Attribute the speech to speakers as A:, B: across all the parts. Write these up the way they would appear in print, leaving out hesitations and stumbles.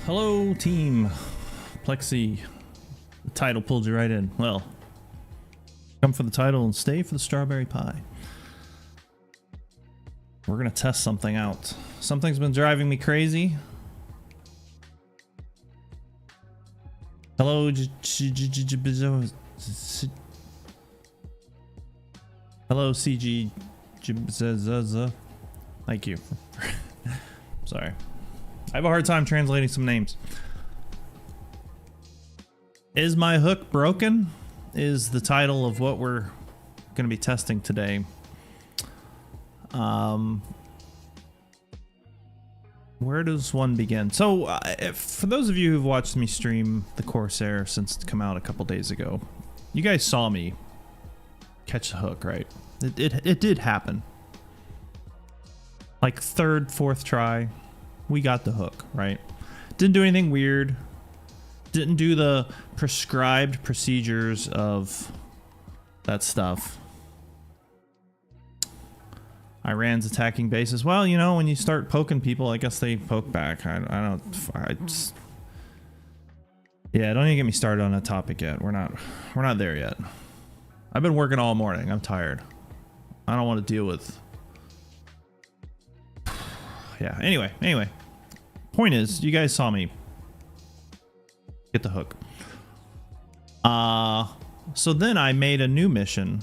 A: Hello, team. Plexi. The title pulled you right in. Well, come for the title and stay for the strawberry pie. We're gonna test something out. Something's been driving me crazy. Hello, hello, CG. Thank you. Sorry. I have a hard time translating some names. Is my hook broken? Is the title of what we're going to be testing today. Where does one begin? So, for those of you who've watched me stream the Corsair since it's come out a couple days ago, you guys saw me catch the hook, right? It did happen. Like third, fourth try, we got the hook, right? Didn't do anything weird. Didn't do the prescribed procedures of that stuff. Iran's attacking bases. Well, you know, when you start poking people, I guess they poke back. I just, yeah, don't even get me started on that topic yet. We're not there yet. I've been working all morning. I'm tired. I don't want to deal with... Yeah, anyway. Point is, you guys saw me get the hook. So then I made a new mission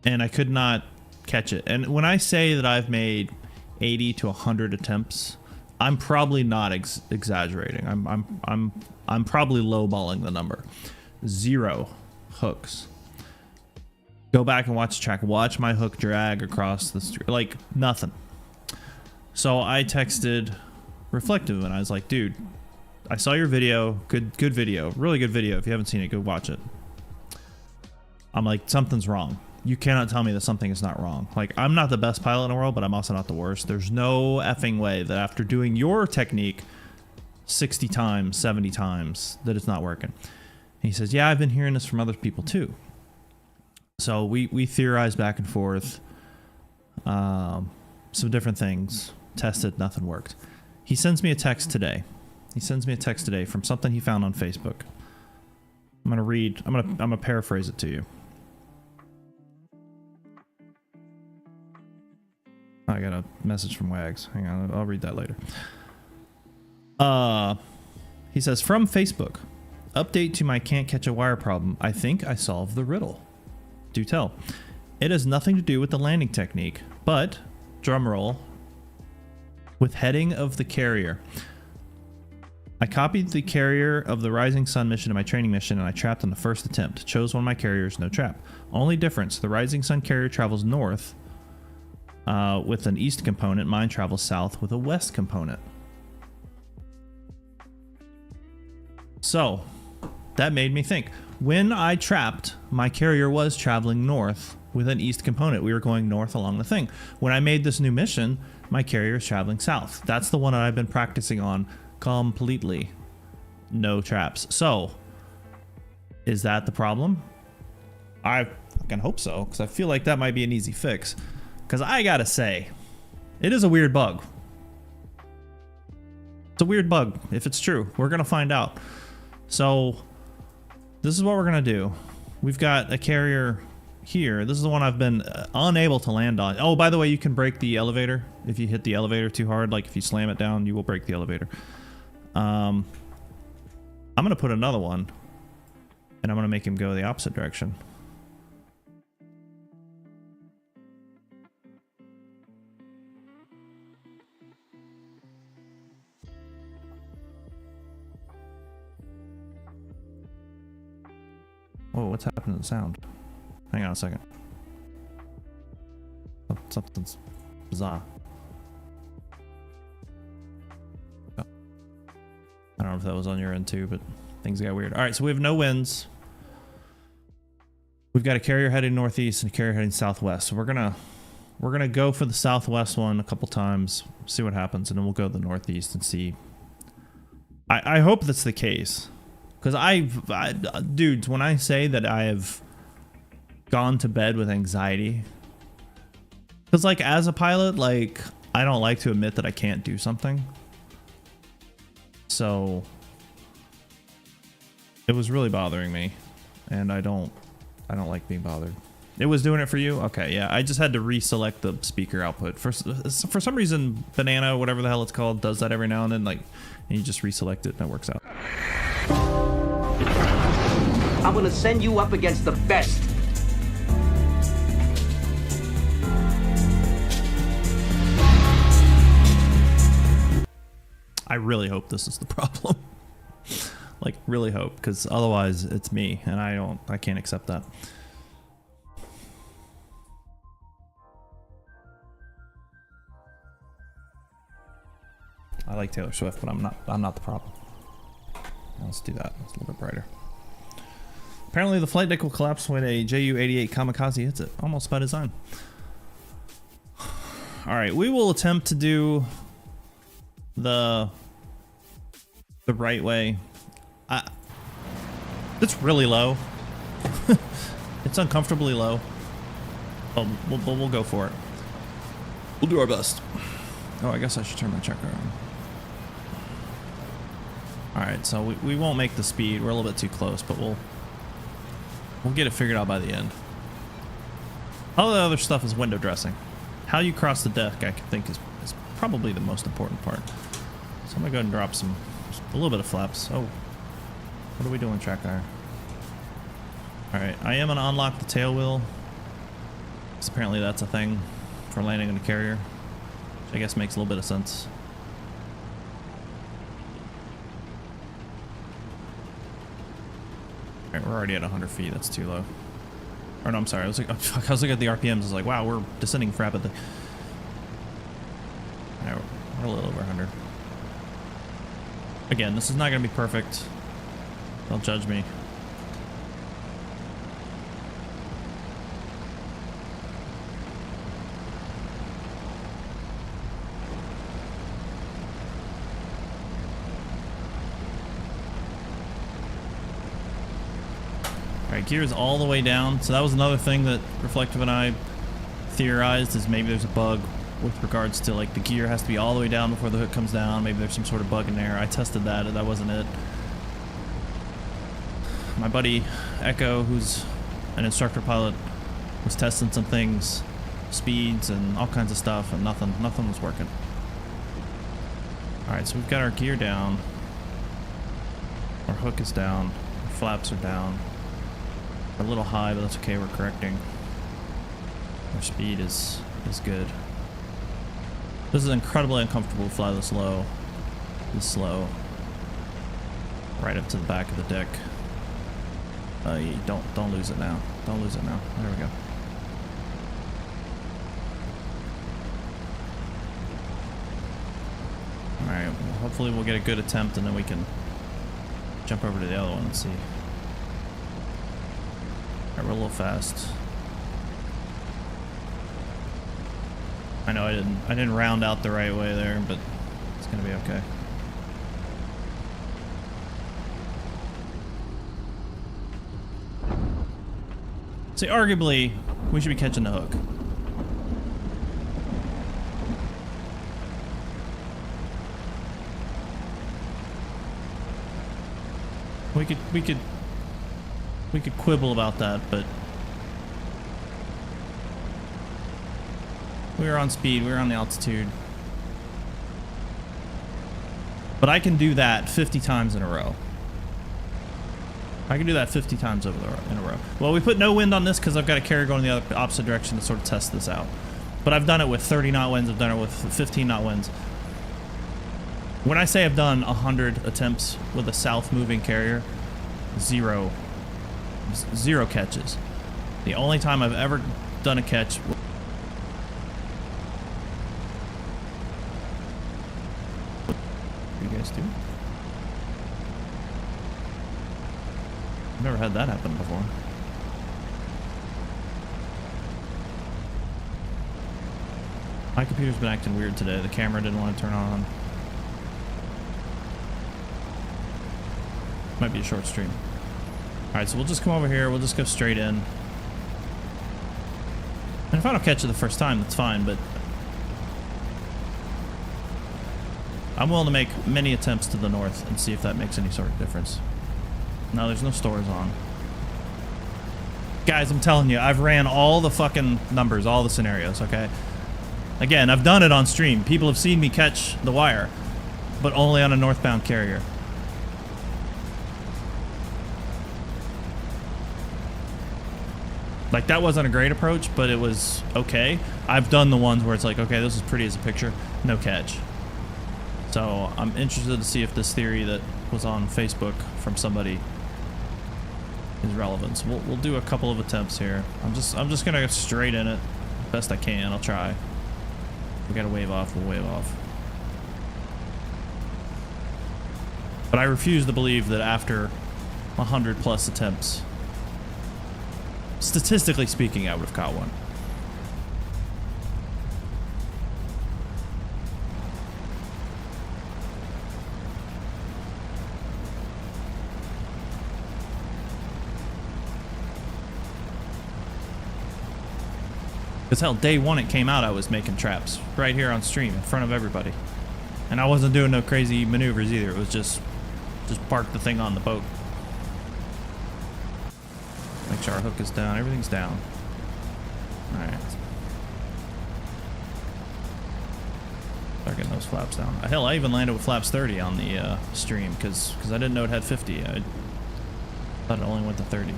A: and I could not catch it. And when I say that I've made 80 to 100 attempts, I'm probably not exaggerating. I'm probably lowballing the number. 0 hooks. Go back and watch the track. Watch my hook drag across the street. Like, nothing. So I texted Reflective and I was like, dude, I saw your video. Good video. Really good video. If you haven't seen it, go watch it. I'm like, something's wrong. You cannot tell me that something is not wrong. Like, I'm not the best pilot in the world, but I'm also not the worst. There's no effing way that after doing your technique 60 times, 70 times, that it's not working. And he says, yeah, I've been hearing this from other people too. So we theorized back and forth. Some different things. Tested, nothing worked. He sends me a text today. From something he found on Facebook. I'm gonna paraphrase it to you. I got a message from Wags. Hang on, I'll read that later. He says, from Facebook, update to my can't catch a wire problem. I think I solved the riddle. Do tell. It has nothing to do with the landing technique, but, drumroll, with heading of the carrier. I copied the carrier of the Rising Sun mission to my training mission and I trapped on the first attempt. Chose one of my carriers, no trap. Only difference, the Rising Sun carrier travels north with an east component. Mine travels south with a west component. So, that made me think. When I trapped, my carrier was traveling north with an east component. We were going north along the thing. When I made this new mission, my carrier is traveling south. That's the one that I've been practicing on completely. No traps. So, is that the problem? I fucking hope so, because I feel like that might be an easy fix. Because I gotta say, it is a weird bug. It's a weird bug, if it's true. We're gonna find out. So, this is what we're gonna do. We've got a carrier here. This is the one I've been unable to land on. Oh, by the way, you can break the elevator. If you hit the elevator too hard, like if you slam it down, you will break the elevator. I'm gonna put another one, and I'm gonna make him go the opposite direction. Whoa, what's happening to the sound? Hang on a second. Oh, something's bizarre. Oh. I don't know if that was on your end too, but things got weird. All right, so we have no winds. We've got a carrier heading northeast and a carrier heading southwest. So we're gonna go for the southwest one a couple times, see what happens, and then we'll go to the northeast and see. I hope that's the case, because dudes, when I say that I have gone to bed with anxiety, because like as a pilot, like I don't like to admit that I can't do something. So it was really bothering me, and I don't like being bothered. It was doing it for you? Okay, yeah. I just had to reselect the speaker output. For some reason, Banana, whatever the hell it's called, does that every now and then, like, and you just reselect it and it works out.
B: I'm gonna send you up against the best.
A: I really hope this is the problem. Like, really hope, because otherwise it's me, and I can't accept that. I like Taylor Swift, but I'm not the problem. Let's do that. It's a little bit brighter. Apparently the flight deck will collapse when a Ju-88 kamikaze hits it. Almost by design. Alright, we will attempt to do the right way. It's really low. It's uncomfortably low. We'll go for it. We'll do our best. Oh, I guess I should turn my checker on. Alright, so we won't make the speed. We're a little bit too close, but we'll We'll get it figured out by the end. All the other stuff is window dressing. How you cross the deck, I think, is probably the most important part. So I'm gonna go ahead and drop a little bit of flaps. Oh, what are we doing, track iron? All right, I am gonna unlock the tail wheel, because apparently that's a thing for landing on a carrier, which I guess makes a little bit of sense. All right, we're already at 100 feet. That's too low. Or no, I'm sorry. I was like, oh, fuck, I was looking at the RPMs. I was like, wow, we're descending rapidly. All right, we're a little over 100. Again, this is not going to be perfect. Don't judge me. Alright, gear's all the way down. So that was another thing that Reflective and I theorized, is maybe there's a bug with regards to, like, the gear has to be all the way down before the hook comes down. Maybe there's some sort of bug in there. I tested that, and that wasn't it. My buddy Echo, who's an instructor pilot, was testing some things, speeds and all kinds of stuff, and nothing was working. Alright, so we've got our gear down. Our hook is down. Our flaps are down. A little high, but that's okay. We're correcting. Our speed is good. This is incredibly uncomfortable to fly this low, this slow, right up to the back of the deck. Don't lose it now. Don't lose it now. There we go. All right. Well, hopefully we'll get a good attempt, and then we can jump over to the other one and see. We're a little fast. I know I didn't round out the right way there, but it's gonna be okay. See, arguably, we should be catching the hook. We could quibble about that, but we were on speed, we were on the altitude. But I can do that 50 times in a row. I can do that 50 times in a row. Well, we put no wind on this because I've got a carrier going in the opposite direction to sort of test this out. But I've done it with 30 knot winds, I've done it with 15 knot winds. When I say I've done 100 attempts with a south moving carrier, zero catches. The only time I've ever done a catch. You guys do? I've never had that happen before. My computer's been acting weird today. The camera didn't want to turn on. Might be a short stream. Alright, so we'll just come over here. We'll just go straight in. And if I don't catch it the first time, that's fine, but I'm willing to make many attempts to the north and see if that makes any sort of difference. No, there's no stores on. Guys, I'm telling you, I've ran all the fucking numbers, all the scenarios, okay? Again, I've done it on stream. People have seen me catch the wire, but only on a northbound carrier. Like, that wasn't a great approach, but it was okay. I've done the ones where it's like, okay, this is pretty as a picture, no catch. So I'm interested to see if this theory that was on Facebook from somebody is relevant. So we'll do a couple of attempts here. I'm just gonna go straight in it, best I can. I'll try. We gotta wave off. We'll wave off. But I refuse to believe that after 100+ attempts, statistically speaking, I would have caught one. Because hell, day one it came out, I was making traps right here on stream in front of everybody. And I wasn't doing no crazy maneuvers either. It was just park the thing on the boat. Make sure our hook is down. Everything's down. Alright. Start getting those flaps down. Hell, I even landed with flaps 30 on the stream because I didn't know it had 50. I thought it only went to 30.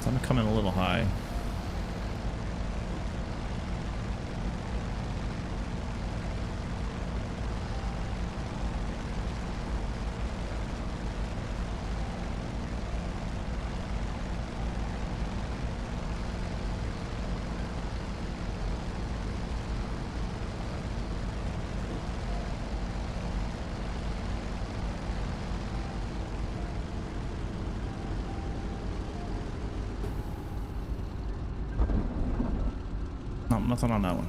A: So I'm coming a little high. Nothing on that one.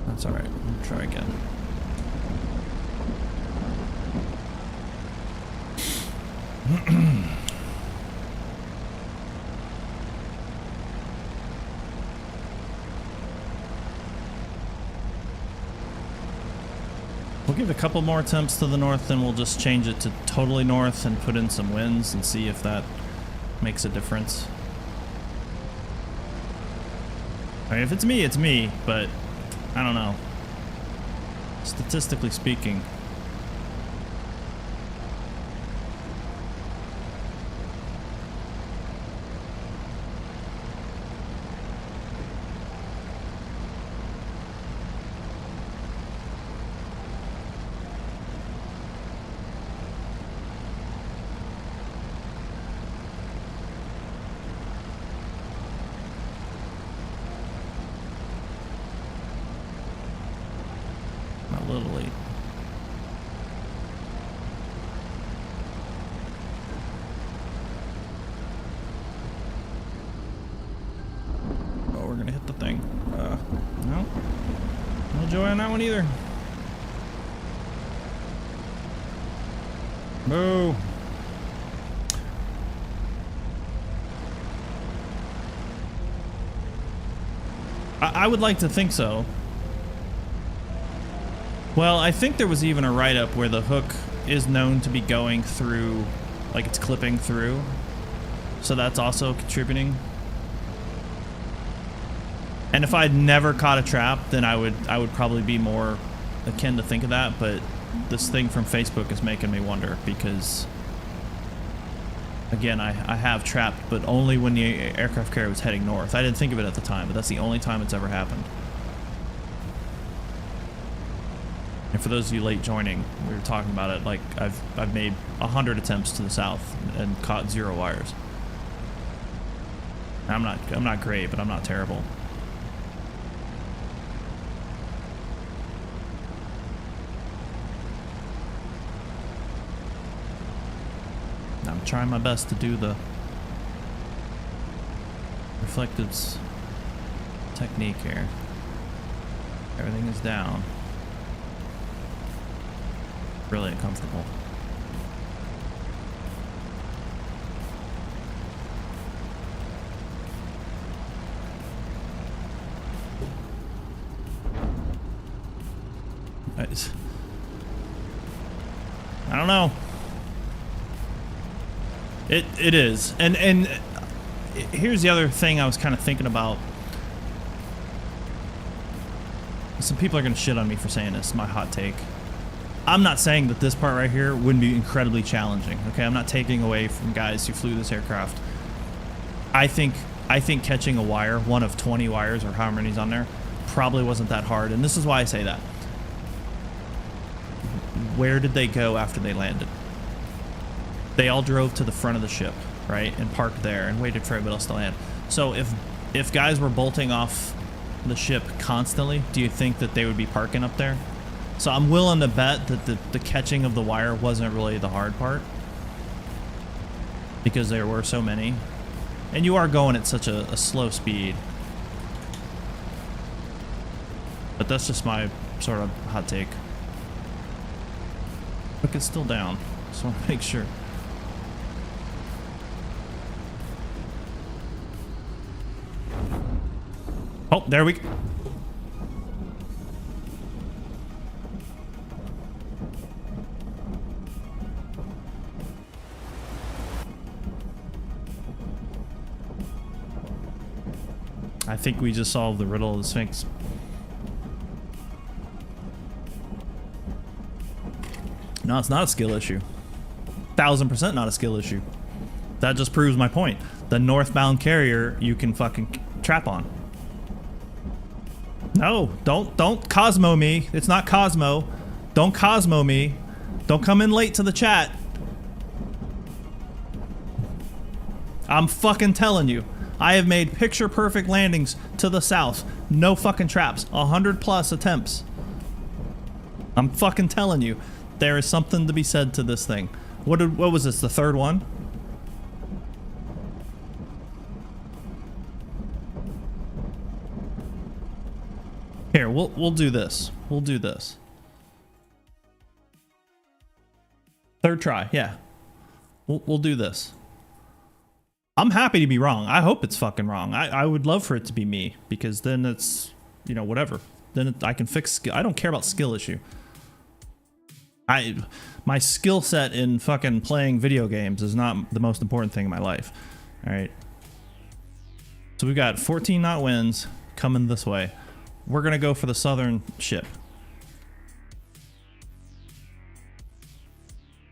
A: That's all right. We'll try again. We'll give it a couple more attempts to the north, then we'll just change it to totally north and put in some winds and see if that makes a difference. I mean, if it's me, but I don't know. Statistically speaking. Either. Boo. I would like to think so. Well, I think there was even a write-up where the hook is known to be going through, like it's clipping through. So that's also contributing. And if I'd never caught a trap, then I would probably be more akin to think of that. But this thing from Facebook is making me wonder because, again, I have trapped, but only when the aircraft carrier was heading north. I didn't think of it at the time, but that's the only time it's ever happened. And for those of you late joining, we were talking about it. Like I've made 100 attempts to the south and caught 0 wires. I'm not great, but I'm not terrible. I'm trying my best to do the reflectives technique here. Everything is down. Really uncomfortable. I don't know. It is. And here's the other thing I was kind of thinking about. Some people are going to shit on me for saying this, my hot take. I'm not saying that this part right here wouldn't be incredibly challenging. Okay, I'm not taking away from guys who flew this aircraft. I think catching a wire, one of 20 wires or how many's on there, probably wasn't that hard. And this is why I say that. Where did they go after they landed? They all drove to the front of the ship, right, and parked there and waited for everybody else to land. So if guys were bolting off the ship constantly, do you think that they would be parking up there? So I'm willing to bet that the catching of the wire wasn't really the hard part because there were so many. And you are going at such a slow speed. But that's just my sort of hot take. Look, it's still down. Just want to make sure. Oh, there we go. I think we just solved the riddle of the Sphinx. No, it's not a skill issue. 1000% not a skill issue. That just proves my point. The northbound carrier you can fucking trap on. No, don't Cosmo me. It's not Cosmo. Don't Cosmo me. Don't come in late to the chat. I'm fucking telling you. I have made picture perfect landings to the south. No fucking traps. 100+ attempts. I'm fucking telling you. There is something to be said to this thing. What was this, the third one? Here, we'll do this. We'll do this. Third try, yeah. We'll do this. I'm happy to be wrong. I hope it's fucking wrong. I would love for it to be me, because then it's, you know, whatever. Then I can fix skill. I don't care about skill issue. My skill set in fucking playing video games is not the most important thing in my life. All right. So we've got 14 knot winds coming this way. We're gonna go for the southern ship.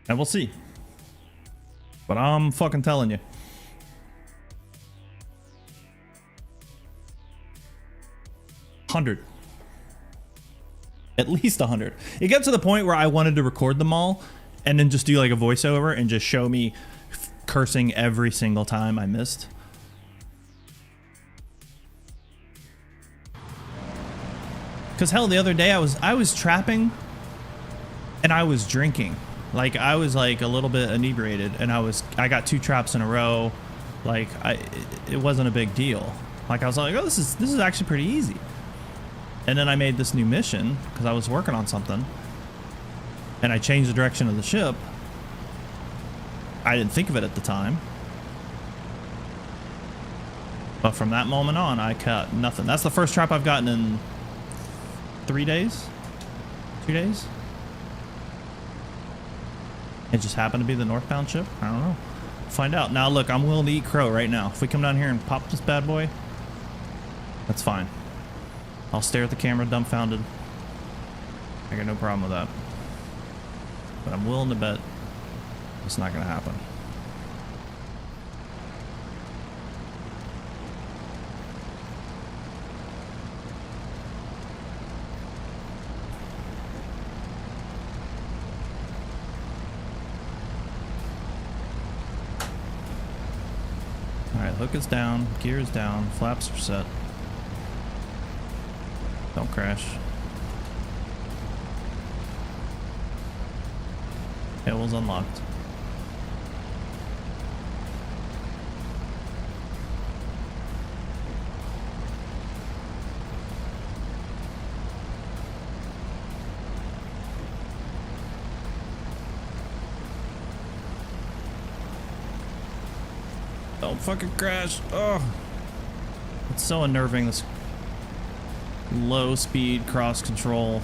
A: And we'll see. But I'm fucking telling you. $100. At least 100. It got to the point where I wanted to record them all and then just do like a voiceover and just show me cursing every single time I missed. Because hell, the other day I was trapping and I was drinking. Like I was like a little bit inebriated and I got 2 traps in a row. Like it wasn't a big deal. Like I was like, oh, this is actually pretty easy. And then I made this new mission because I was working on something and I changed the direction of the ship. I didn't think of it at the time. But from that moment on, I caught nothing. That's the first trap I've gotten in 3 days? 2 days? It just happened to be the northbound ship? I don't know. Find out. Now look, I'm willing to eat crow right now. If we come down here and pop this bad boy, that's fine. I'll stare at the camera dumbfounded. I got no problem with that. But I'm willing to bet it's not going to happen. Alright, hook is down, gear is down, flaps are set. Don't crash. Tailwheel's unlocked. Don't fucking crash. Oh, it's so unnerving, this low speed cross control,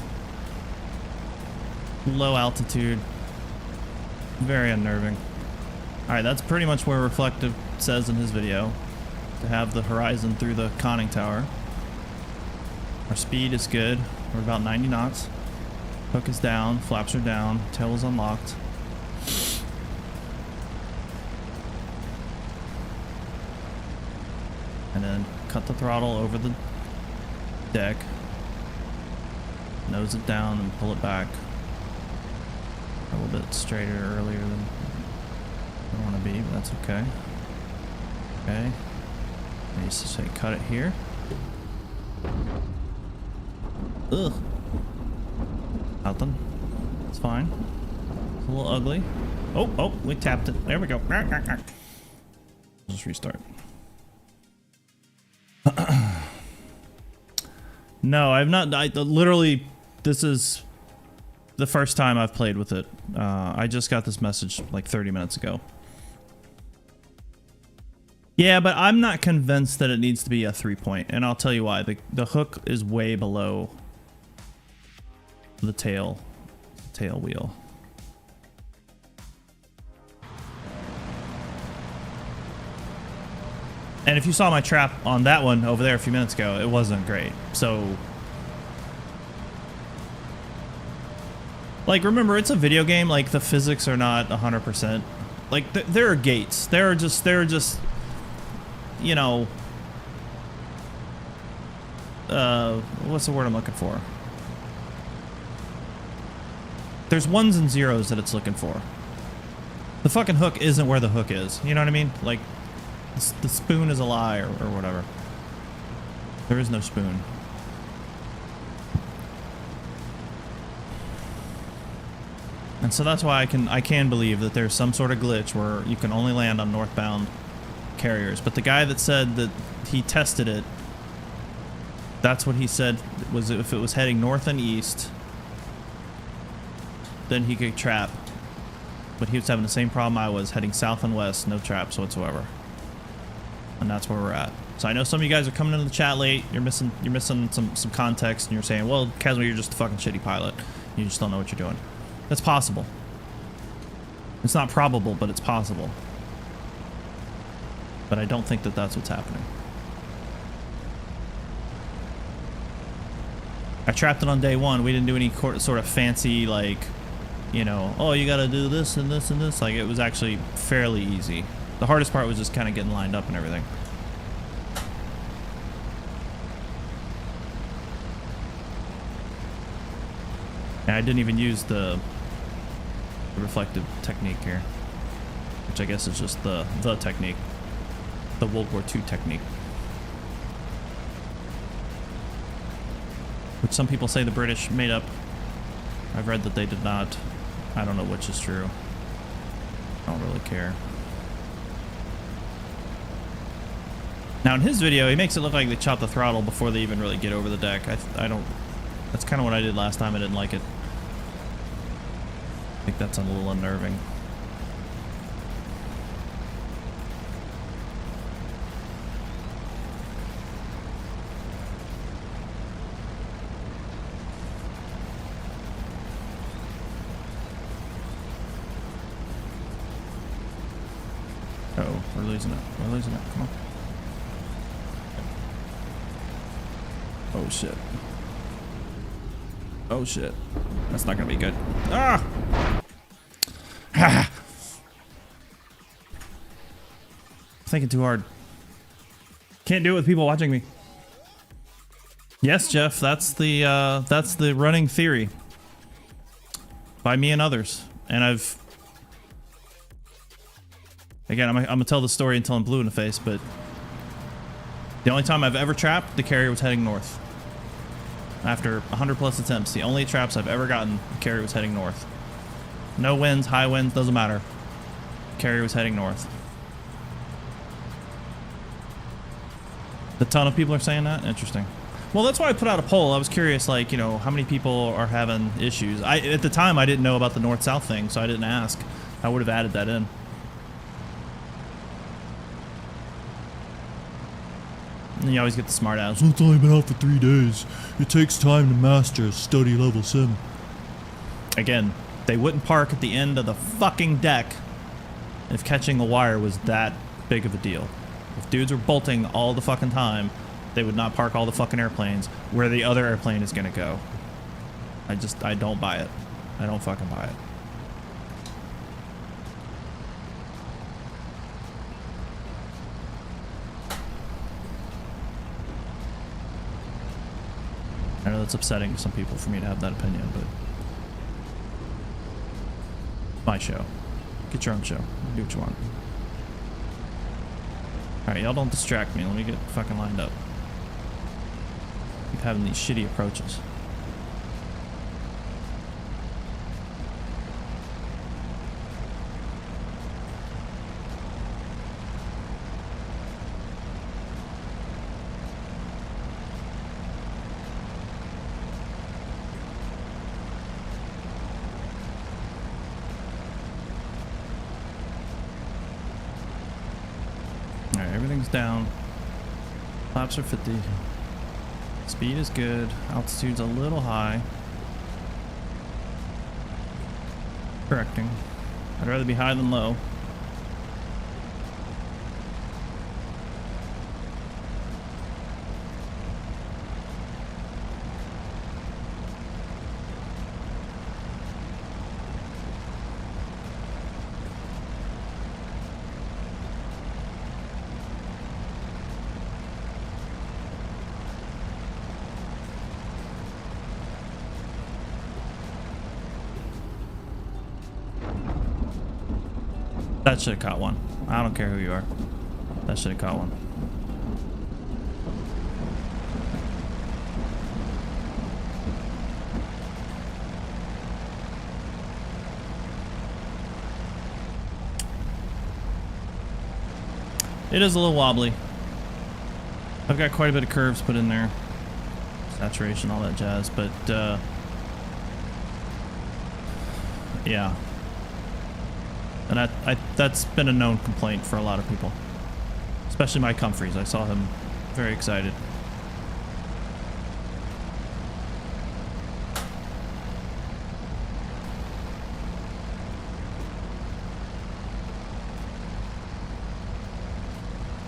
A: low altitude, very unnerving. All right, that's pretty much where Reflective says in his video to have the horizon through the conning tower. Our speed is good. We're about 90 knots. Hook is down, flaps are down, tail is unlocked. And then cut the throttle over the deck, nose it down and pull it back a little bit straighter earlier than I want to be, but that's okay. Okay, I used to say cut it here. Ugh, nothing. It's fine. It's a little ugly. Oh, we tapped it. There we go. Just restart. No, I've not. I literally, this is the first time I've played with it. I just got this message like 30 minutes ago. Yeah, but I'm not convinced that it needs to be a 3-point, and I'll tell you why. The hook is way below the tail wheel. And if you saw my trap on that one over there a few minutes ago, it wasn't great. So, like, remember, it's a video game. Like, the physics are not 100%. Like, there are gates. There are just, you know, what's the word I'm looking for? There's ones and zeros that it's looking for. The fucking hook isn't where the hook is. You know what I mean? Like, the spoon is a lie or whatever. There is no spoon. And so that's why I can believe that there's some sort of glitch where you can only land on northbound carriers. But the guy that said that he tested it, that's what he said, was if it was heading north and east, then he could trap. But he was having the same problem I was, heading south and west, no traps whatsoever. And that's where we're at. So I know some of you guys are coming into the chat late. You're missing some context, and you're saying, well, Casmo, you're just a fucking shitty pilot. You just don't know what you're doing. That's possible. It's not probable, but it's possible. But I don't think that that's what's happening. I trapped it on day one. We didn't do any sort of fancy, like, you know, oh, you gotta do this and this and this. Like, it was actually fairly easy. The hardest part was just kind of getting lined up and everything. And I didn't even use the reflective technique here, which I guess is just the technique, the World War II technique, which some people say the British made up. I've read that they did not. I don't know which is true. I don't really care. Now in his video, he makes it look like they chop the throttle before they even really get over the deck. I don't. That's kind of what I did last time. I didn't like it. I think that's a little unnerving. Uh-oh, we're losing it. We're losing it. Come on. Oh shit. Oh shit. That's not gonna be good. Ah! Thinking too hard. Can't do it with people watching me. Yes, Jeff, that's the running theory by me and others. And again, I'm gonna tell the story until I'm blue in the face, but the only time I've ever trapped, the carrier was heading north. After 100 plus attempts, the only traps I've ever gotten, the carrier was heading north. No winds, high winds, doesn't matter. The carrier was heading north. A ton of people are saying that? Interesting. Well, that's why I put out a poll. I was curious, like, you know, how many people are having issues. At the time, I didn't know about the north-south thing, so I didn't ask. I would have added that in. And you always get the smart ass. It's only been out for 3 days. It takes time to master a study level sim. Again, they wouldn't park at the end of the fucking deck if catching a wire was that big of a deal. If dudes were bolting all the fucking time, they would not park all the fucking airplanes where the other airplane is gonna go. I don't buy it. I don't fucking buy it. I know that's upsetting to some people for me to have that opinion, but my show. Get your own show. Do what you want. Alright, y'all don't distract me. Let me get fucking lined up. Keep having these shitty approaches. Everything's down. Flaps are 50. Speed is good. Altitude's a little high. Correcting. I'd rather be high than low. That should have caught one. I don't care who you are. That should have caught one. It is a little wobbly. I've got quite a bit of curves put in there. Saturation, all that jazz, but yeah. And that's been a known complaint for a lot of people. Especially my Comfreys. I saw him very excited.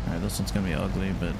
A: Alright, this one's gonna be ugly, but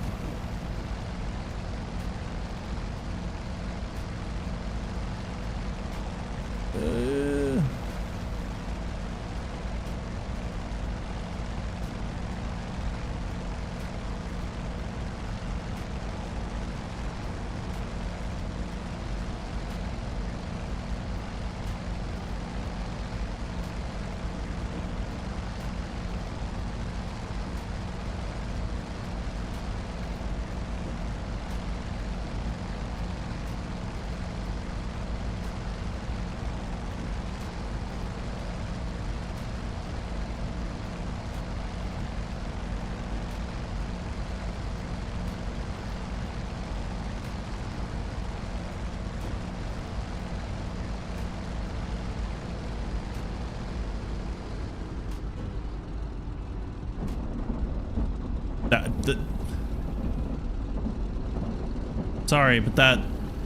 A: sorry, but that...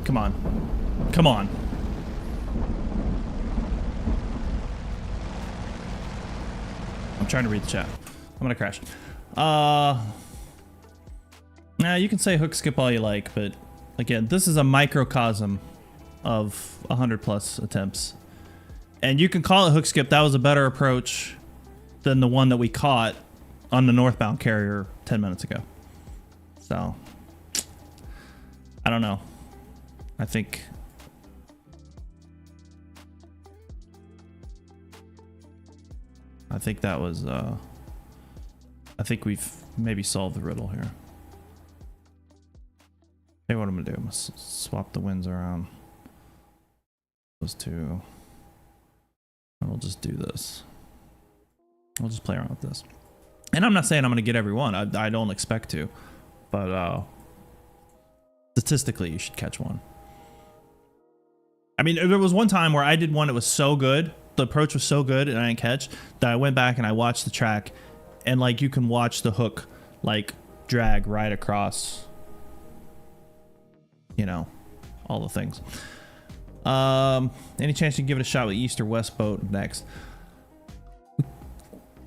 A: Come on. Come on. I'm trying to read the chat. I'm gonna crash. Nah, you can say hook skip all you like, but again, this is a microcosm of 100+ attempts. And you can call it hook skip. That was a better approach than the one that we caught on the northbound carrier 10 minutes ago. So, I don't know. I think that was, I think we've maybe solved the riddle here. Hey, what I'm gonna do, I'm gonna swap the winds around. Those two. And we'll just do this. We'll just play around with this. And I'm not saying I'm gonna get every one. I don't expect to. But, statistically, you should catch one. I mean, there was one time where I did one that was so good, the approach was so good, and I didn't catch, that I went back and I watched the track, and like you can watch the hook like drag right across, you know, all the things. Any chance you can give it a shot with east or west boat next?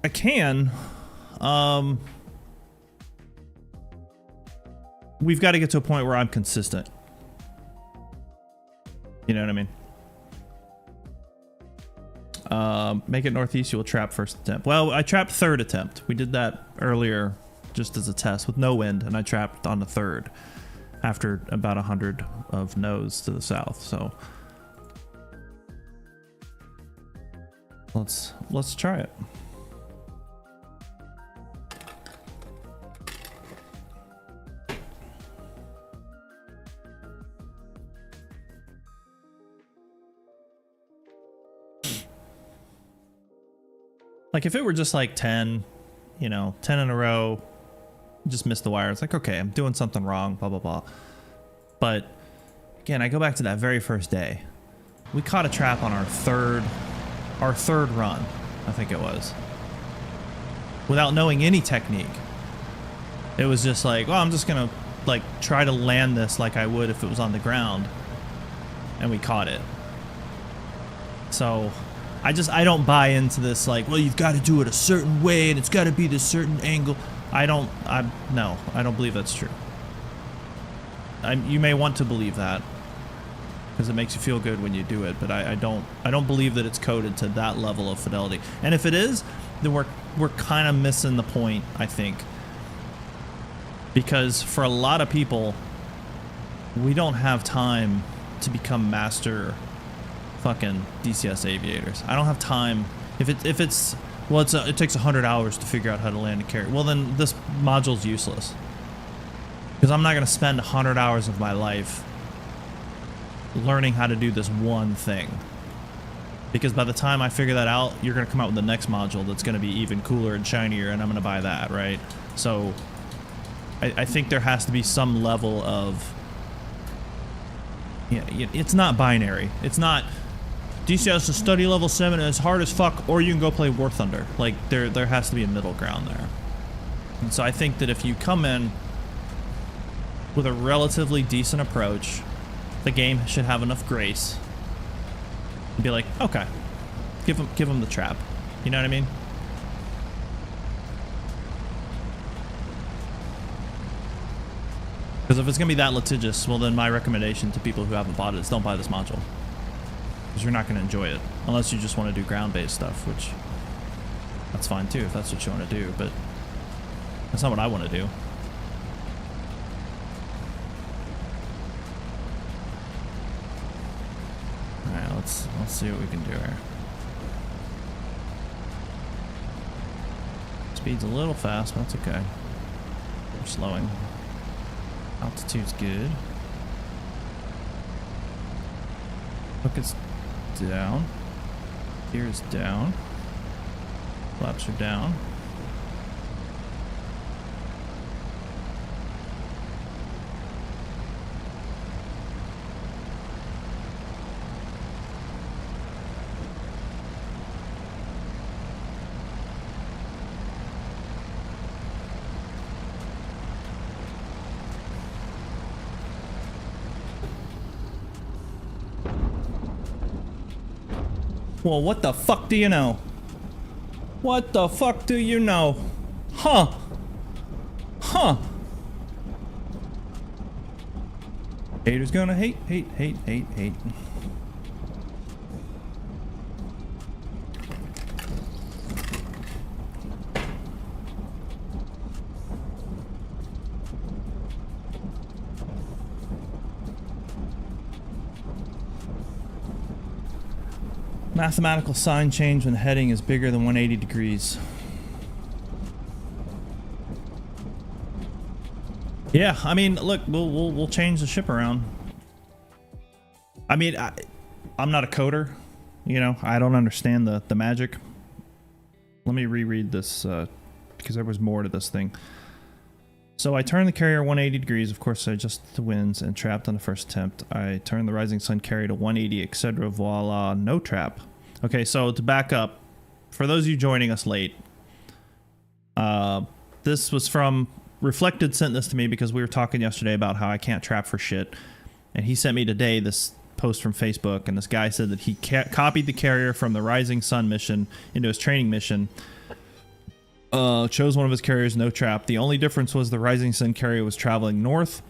A: I can. We've got to get to a point where I'm consistent. You know what I mean? Make it northeast, you will trap first attempt. Well, I trapped third attempt. We did that earlier just as a test with no wind, and I trapped on the third after about 100 of no's to the south. So let's try it. Like if it were just like 10, you know, 10 in a row, just missed the wire. It's like, okay, I'm doing something wrong, blah, blah, blah. But again, I go back to that very first day. We caught a trap on our third run, I think it was, without knowing any technique. It was just like, well, I'm just going to like try to land this like I would if it was on the ground. And we caught it. So I don't buy into this like, well, you've got to do it a certain way and it's got to be this certain angle. No, I don't believe that's true. You may want to believe that because it makes you feel good when you do it, but I don't believe that it's coded to that level of fidelity. And if it is, then we're kind of missing the point, I think. Because for a lot of people, we don't have time to become master fucking DCS aviators. I don't have time. If it's Well, it takes 100 hours to figure out how to land a carrier. Well, then this module's useless. Because I'm not going to spend 100 hours of my life learning how to do this one thing. Because by the time I figure that out, you're going to come out with the next module that's going to be even cooler and shinier, and I'm going to buy that, right? So I think there has to be some level of... Yeah, it's not binary. It's not... DCS is study level 7 and it's hard as fuck, or you can go play War Thunder. Like, there has to be a middle ground there. And so I think that if you come in with a relatively decent approach, the game should have enough grace and be like, okay, give them the trap. You know what I mean? Because if it's going to be that litigious, well, then my recommendation to people who haven't bought it is don't buy this module. Because you're not going to enjoy it. Unless you just want to do ground-based stuff, which... that's fine, too, if that's what you want to do, but... that's not what I want to do. Alright, let's see what we can do here. Speed's a little fast, but that's okay. We're slowing. Altitude's good. Hook is down. Gear is down. Flaps are down. Well, what the fuck do you know? What the fuck do you know? Huh? Huh? Haters gonna hate. Mathematical sign change when the heading is bigger than 180 degrees. Yeah, I mean, look, we'll change the ship around. I mean, I'm not a coder, you know. I don't understand the magic. Let me reread this because there was more to this thing. So I turned the carrier 180 degrees. Of course, I adjusted the winds and trapped on the first attempt. I turned the rising sun carrier to 180, etc. Voila, no trap. Okay, so to back up, for those of you joining us late, this was from Reflected. Sent this to me because we were talking yesterday about how I can't trap for shit, and he sent me today this post from Facebook, and this guy said that he copied the carrier from the Rising Sun mission into his training mission. Chose one of his carriers, no trap. The only difference was the Rising Sun carrier was traveling north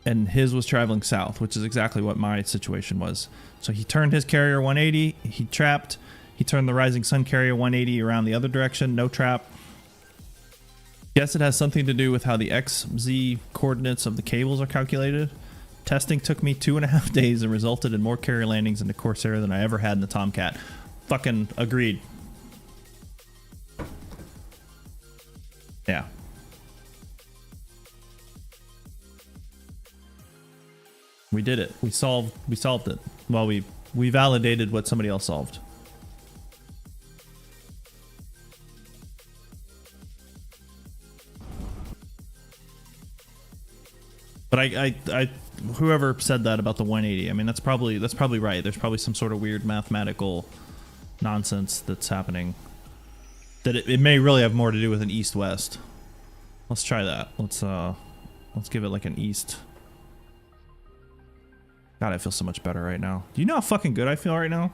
A: and his was traveling south, which is exactly what my situation was. So he turned his carrier 180, he trapped. He turned the Rising Sun carrier 180 around the other direction, no trap. Guess it has something to do with how the XZ coordinates of the cables are calculated. Testing took me 2.5 days and resulted in more carrier landings in the Corsair than I ever had in the Tomcat. Fucking agreed. Yeah. We did it. We solved it. Well, we validated what somebody else solved. But I whoever said that about the 180, I mean, that's probably right. There's probably some sort of weird mathematical nonsense that's happening. That it may really have more to do with an east-west. Let's try that. Let's give it like an east. God, I feel so much better right now. Do you know how fucking good I feel right now?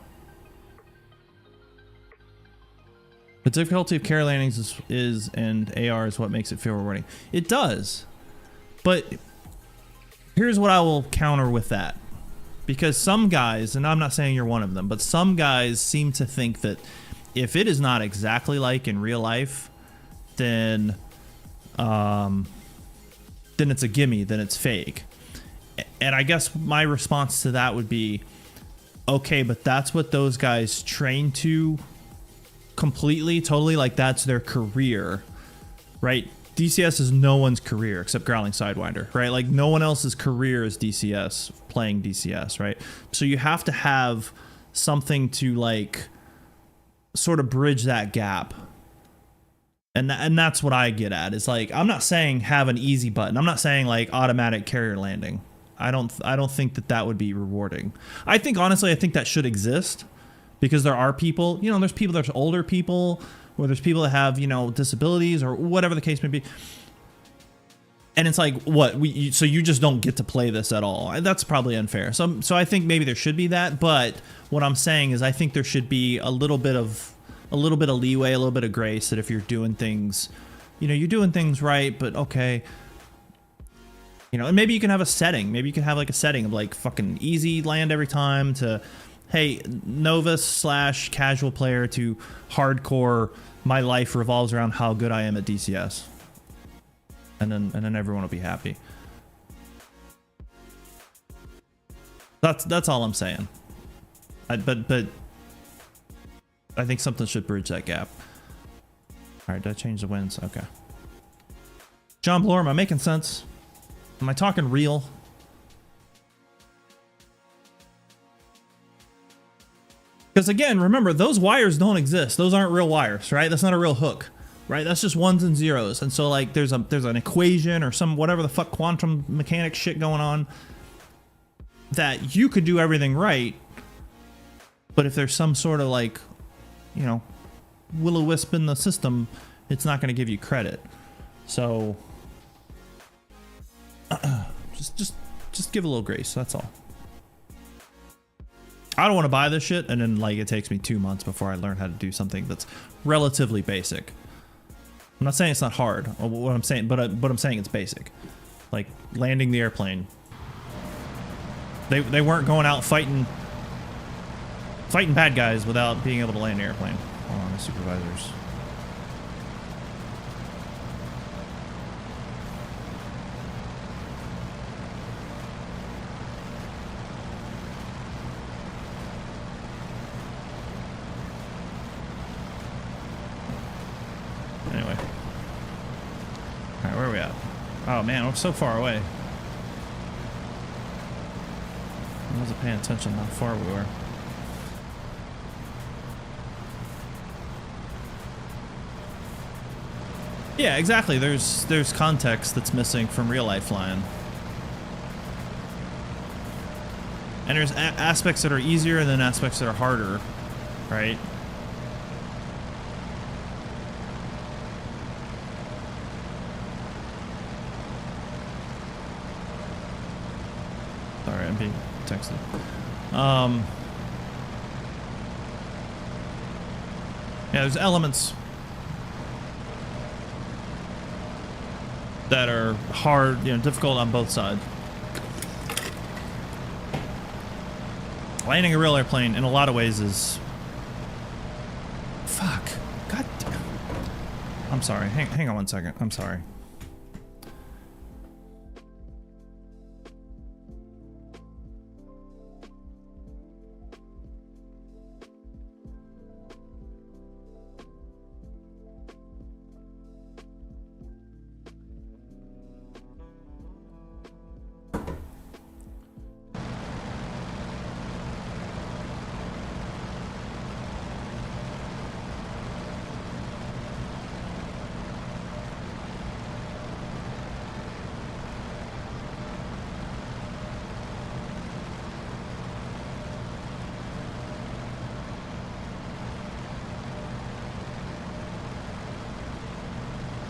A: The difficulty of carrier landings is and AR is what makes it feel rewarding. It does. But here's what I will counter with that. Because some guys, and I'm not saying you're one of them, but some guys seem to think that if it is not exactly like in real life, then it's a gimme, then it's fake. And I guess my response to that would be, okay, but that's what those guys train to completely, totally, like that's their career, right? DCS is no one's career except Growling Sidewinder, right? Like no one else's career is DCS, playing DCS, right? So you have to have something to like sort of bridge that gap. And that's what I get at. It's like, I'm not saying have an easy button. I'm not saying like automatic carrier landing. I don't think that would be rewarding. I think honestly, I think that should exist because there are people, you know, there's older people, or there's people that have, you know, disabilities or whatever the case may be. And it's like, what, so you just don't get to play this at all. That's probably unfair. So I think maybe there should be that. But what I'm saying is I think there should be a little bit of leeway, a little bit of grace, that if you're doing things, you know, you're doing things right, but okay. You know, and maybe you can have a setting. Maybe you can have like a setting of like fucking easy land every time to, hey, novice / casual player to hardcore, my life revolves around how good I am at DCS. And then everyone will be happy. That's all I'm saying. But I think something should bridge that gap. All right, did I change the wins? Okay. John Bloor, am I making sense? Am I talking real? Because again, remember, those wires don't exist. Those aren't real wires, right? That's not a real hook, right? That's just ones and zeros. And so like there's an equation or some whatever the fuck quantum mechanics shit going on that you could do everything right, but if there's some sort of like, you know, will-o-wisp in the system, it's not going to give you credit. So just give a little grace. That's all. I don't want to buy this shit and then like it takes me 2 months before I learn how to do something that's relatively basic. I'm not saying it's not hard. What I'm saying, but I'm saying it's basic. Like landing the airplane. They weren't going out fighting bad guys without being able to land an airplane. Hold on, the supervisors. Anyway. Alright, where are we at? Oh man, we're so far away. I wasn't paying attention how far we were. Yeah, exactly. There's context that's missing from real life flying. And there's aspects that are easier and then aspects that are harder, right? Sorry, I'm being texted. Yeah, there's elements that are hard, you know, difficult on both sides. Landing a real airplane in a lot of ways is... Fuck. God damn. I'm sorry. Hang on one second. I'm sorry.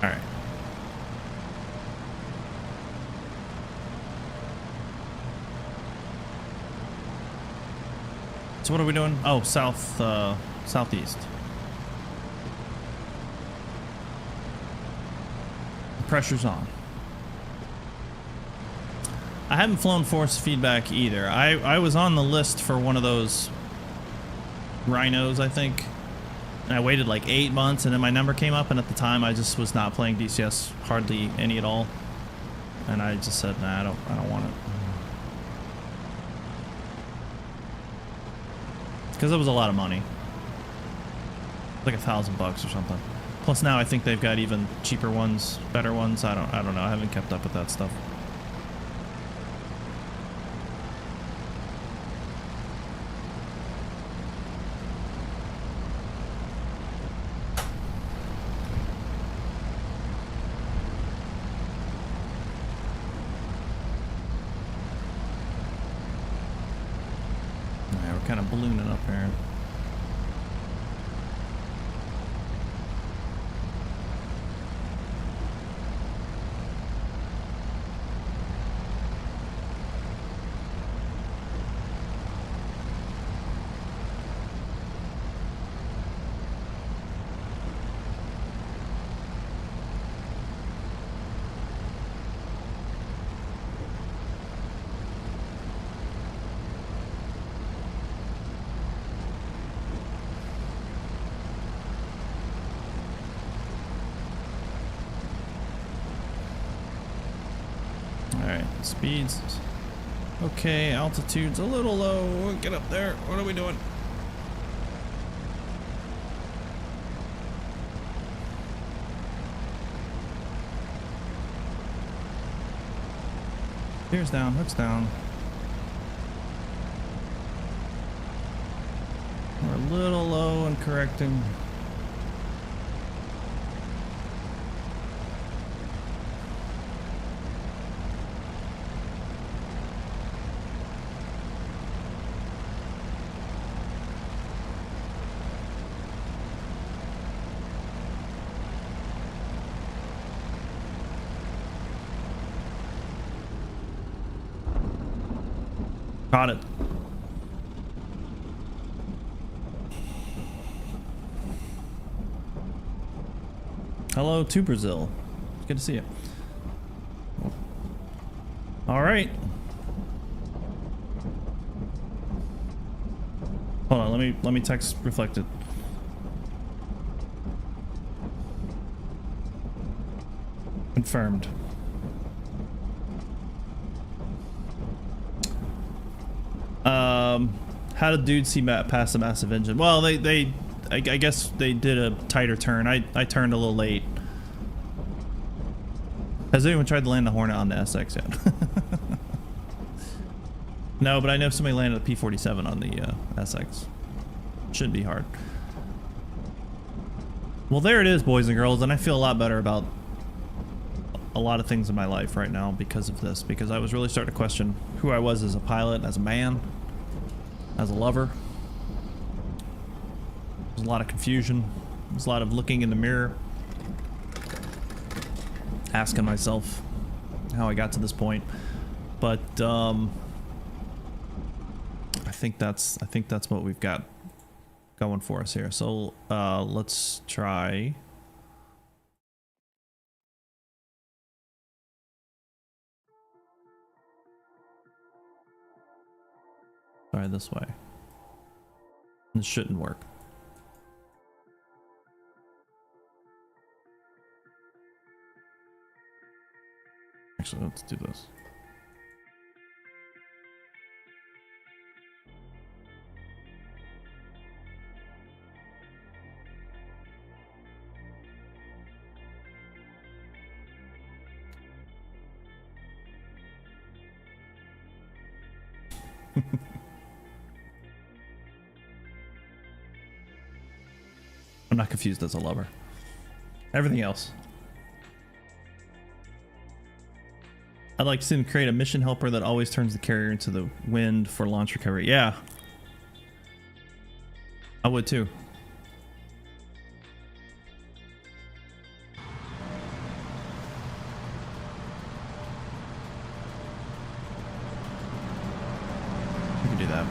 A: All right. So what are we doing? Oh, southeast. The pressure's on. I haven't flown force feedback either. I was on the list for one of those rhinos, I think. And I waited like 8 months and then my number came up, and at the time I just was not playing DCS hardly any at all. And I just said, nah, I don't want it. Because it was a lot of money. Like $1,000 or something. Plus now I think they've got even cheaper ones, better ones. I don't know. I haven't kept up with that stuff. Alright, we're kind of ballooning up here. Alright, speeds. Okay, altitude's a little low. Get up there. What are we doing? Gears down, hooks down. We're a little low and correcting. Caught it. Hello to Brazil. It's good to see you. All right. Hold on. Let me text reflected. Confirmed. How did dudes see past the massive engine? Well, I guess they did a tighter turn. I turned a little late. Has anyone tried to land the Hornet on the SX yet? No, but I know somebody landed a P-47 on the SX. Shouldn't be hard. Well, there it is, boys and girls, and I feel a lot better about a lot of things in my life right now because of this, because I was really starting to question who I was as a pilot, as a man, as a lover. There's a lot of confusion. There's a lot of looking in the mirror, asking myself how I got to this point. But I think that's what we've got going for us here. So let's try. Try this way. This shouldn't work. Actually, let's do this. I'm not confused as a lover. Everything else. I'd like to see them create a mission helper that always turns the carrier into the wind for launch recovery. Yeah. I would too. We can do that.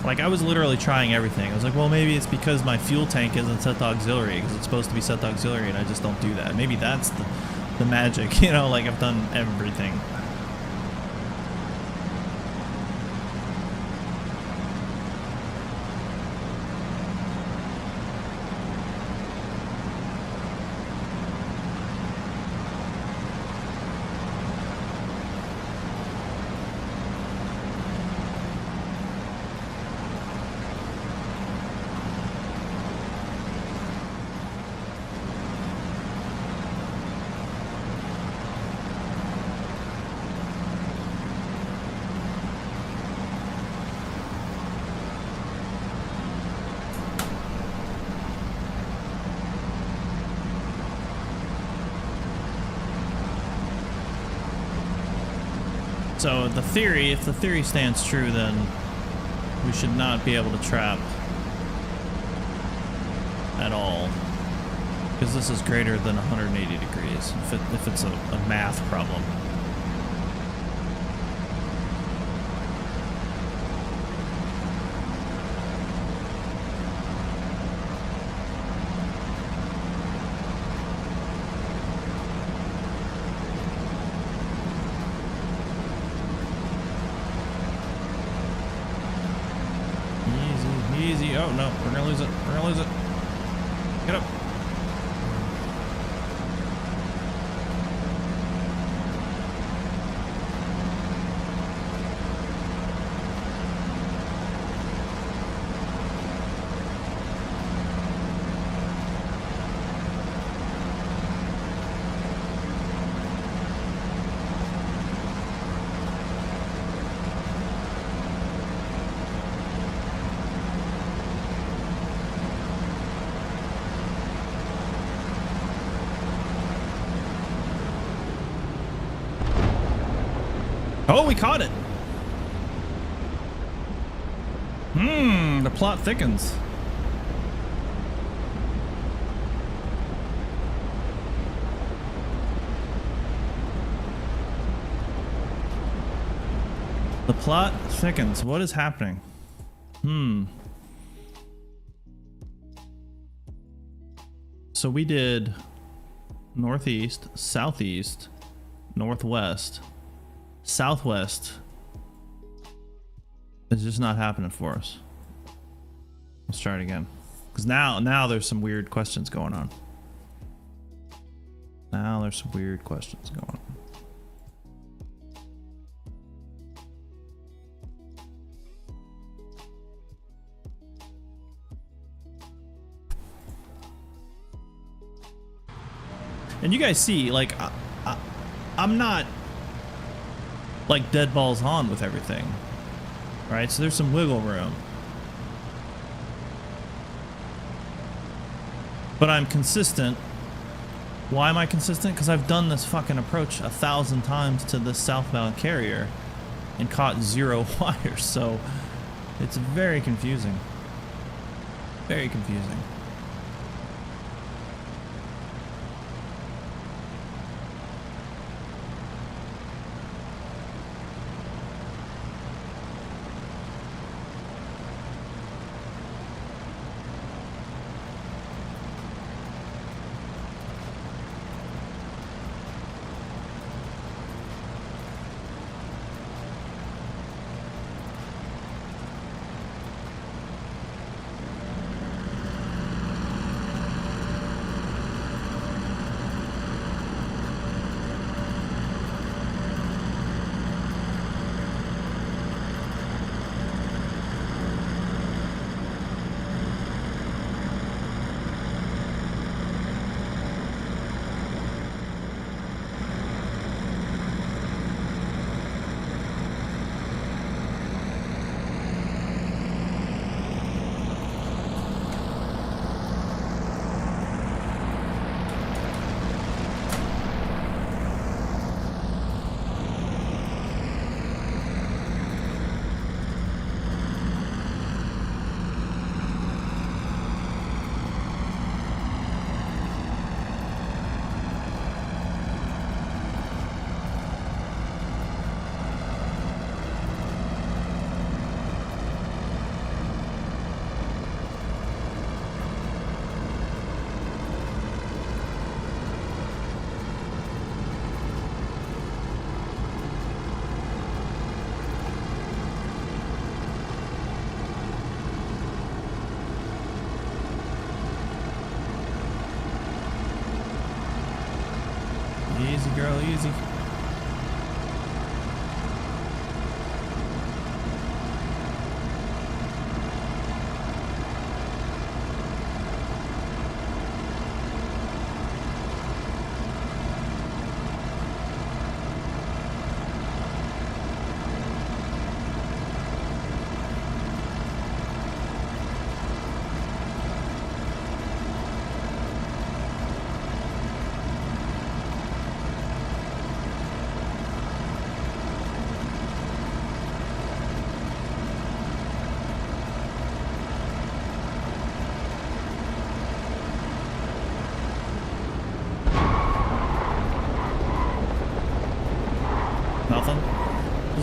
A: Like, I was literally trying everything. I was like, well, maybe it's because my fuel tank isn't set to auxiliary, because it's supposed to be set to auxiliary, and I just don't do that. Maybe that's the magic, you know, like I've done everything. So the theory, if the theory stands true, then we should not be able to trap at all, because this is greater than 180 degrees if it's a math problem. Easy. Oh no, we're gonna lose it. We're gonna lose it. Get up. Oh, we caught it. The plot thickens. The plot thickens. What is happening? So we did northeast, southeast, northwest. Southwest is just not happening for us. Let's try it again, because now there's some weird questions going on. Now there's some weird questions going on. And you guys see, like, I'm not like dead balls on with everything, right? So there's some wiggle room, but I'm consistent. Why am I consistent? Because I've done this fucking approach 1,000 times to this southbound carrier and caught 0 wires, so it's very confusing. Very confusing.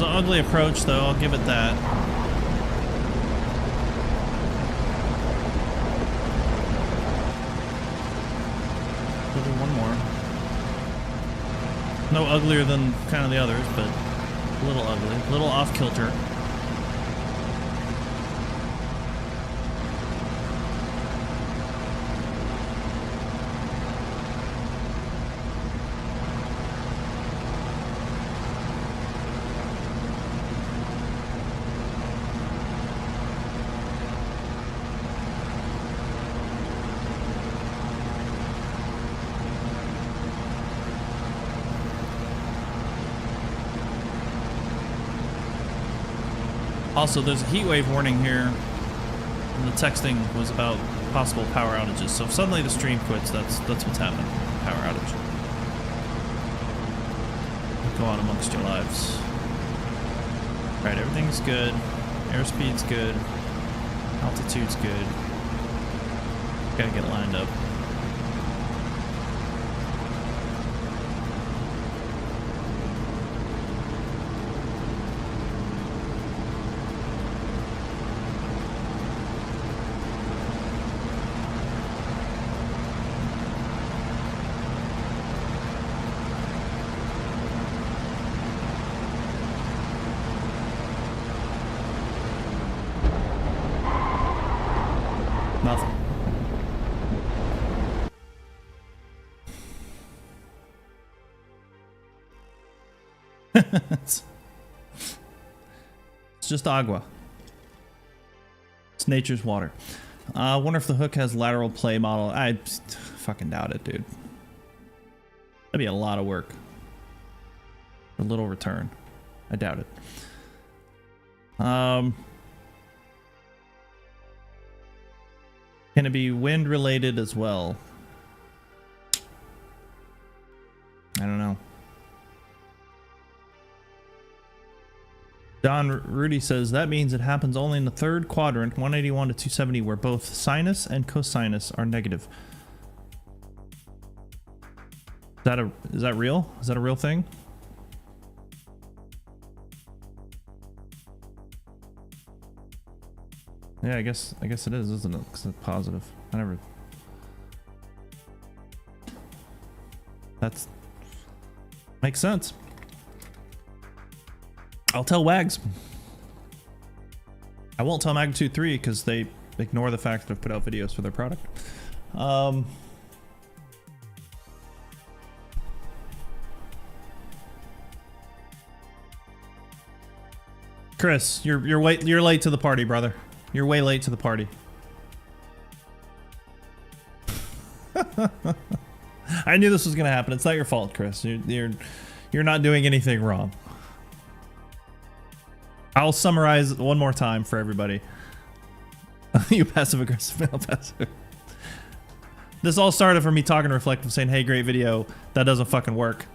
A: was an ugly approach, though. I'll give it that. We'll do one more. No uglier than kind of the others, but a little ugly, a little off kilter. Also, there's a heat wave warning here, and the texting was about possible power outages. So if suddenly the stream quits, that's what's happening. Power outage. Go on amongst your lives. Right, everything's good. Airspeed's good. Altitude's good. Gotta get lined up. Nothing. It's just agua. It's nature's water. I wonder if the hook has lateral play model. I fucking doubt it, dude. That'd be a lot of work. A little return. I doubt it. Can it be wind related as well? I don't know. Don Rudy says that means it happens only in the third quadrant, 181 to 270, where both sinus and cosinus are negative. Is that real? Is that a real thing? Yeah, I guess it is, isn't it? Because it's positive. I never. That's makes sense. I'll tell Wags. I won't tell Magnitude 3 because they ignore the fact that I've put out videos for their product. Chris, you're late to the party, brother. You're way late to the party. I knew this was gonna happen. It's not your fault, Chris. You're not doing anything wrong. I'll summarize one more time for everybody. You passive aggressive male passive. This all started from me talking to Reflective, saying, "Hey, great video. That doesn't fucking work.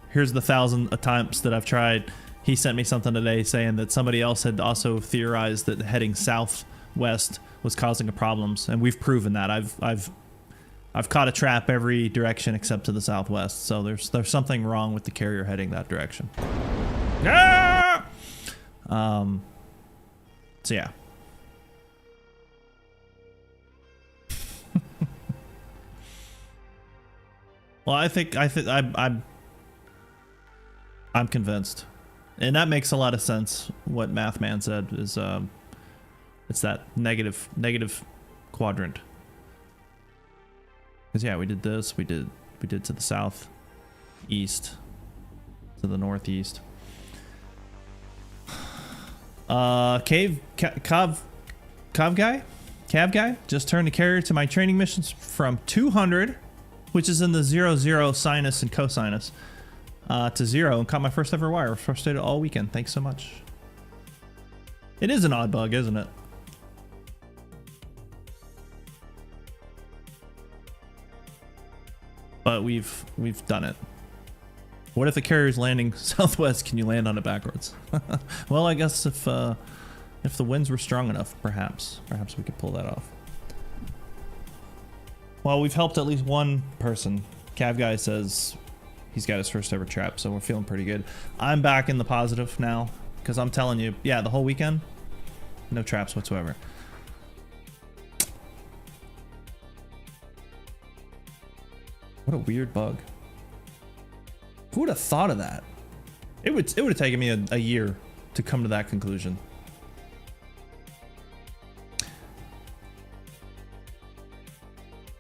A: Here's the 1,000 attempts that I've tried." He sent me something today saying that somebody else had also theorized that heading southwest was causing problems, and we've proven that. I've caught a trap every direction except to the southwest. So there's something wrong with the carrier heading that direction. Ah! So yeah. Well, I'm convinced. And that makes a lot of sense. What Mathman said is, it's that negative quadrant. Because yeah, we did this. We did to the south, east, to the northeast. Cav guy just turned the carrier to my training missions from 200, which is in the 0 sinus and cosinus. To 0 and caught my first ever wire. Frustrated all weekend. Thanks so much. It is an odd bug, isn't it? But we've done it. What if the carrier's landing southwest? Can you land on it backwards? Well, I guess if the winds were strong enough, perhaps we could pull that off. Well, we've helped at least one person. Cav guy says he's got his first ever trap, so we're feeling pretty good. I'm back in the positive now. because I'm telling you, yeah, the whole weekend, no traps whatsoever. What a weird bug. Who would have thought of that? It would have taken me a year to come to that conclusion.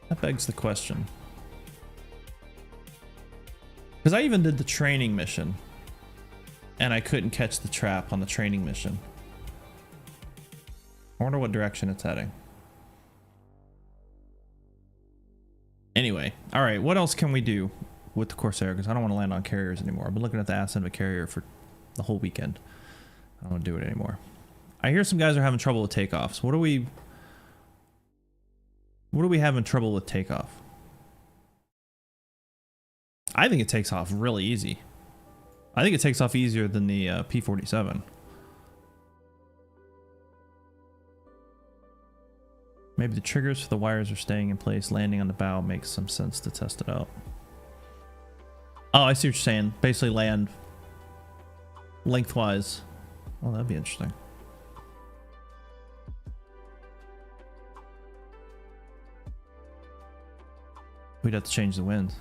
A: That begs the question. Because I even did the training mission, and I couldn't catch the trap on the training mission. I wonder what direction it's heading. Anyway, all right, what else can we do with the Corsair? Because I don't want to land on carriers anymore. I've been looking at the ass end of a carrier for the whole weekend. I don't want to do it anymore. I hear some guys are having trouble with takeoffs. What are we having trouble with takeoff? I think it takes off really easy. I think it takes off easier than the P-47. Maybe the triggers for the wires are staying in place. Landing on the bow makes some sense to test it out. Oh, I see what you're saying. Basically land lengthwise. Oh, that'd be interesting. We'd have to change the wind.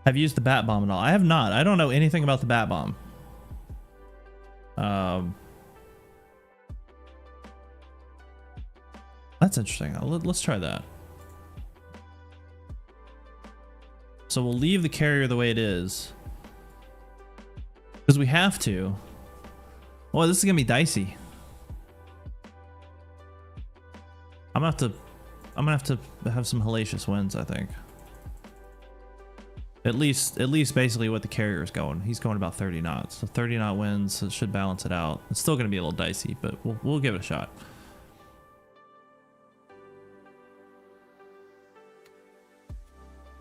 A: Have you used the bat bomb at all? I have not. I don't know anything about the bat bomb. That's interesting. Let's try that. So we'll leave the carrier the way it is, because we have to. Oh, this is gonna be dicey. I'm gonna have to have some hellacious winds, I think. At least basically what the carrier is going. He's going about 30 knots. So 30 knot winds, so it should balance it out. It's still gonna be a little dicey, but we'll give it a shot.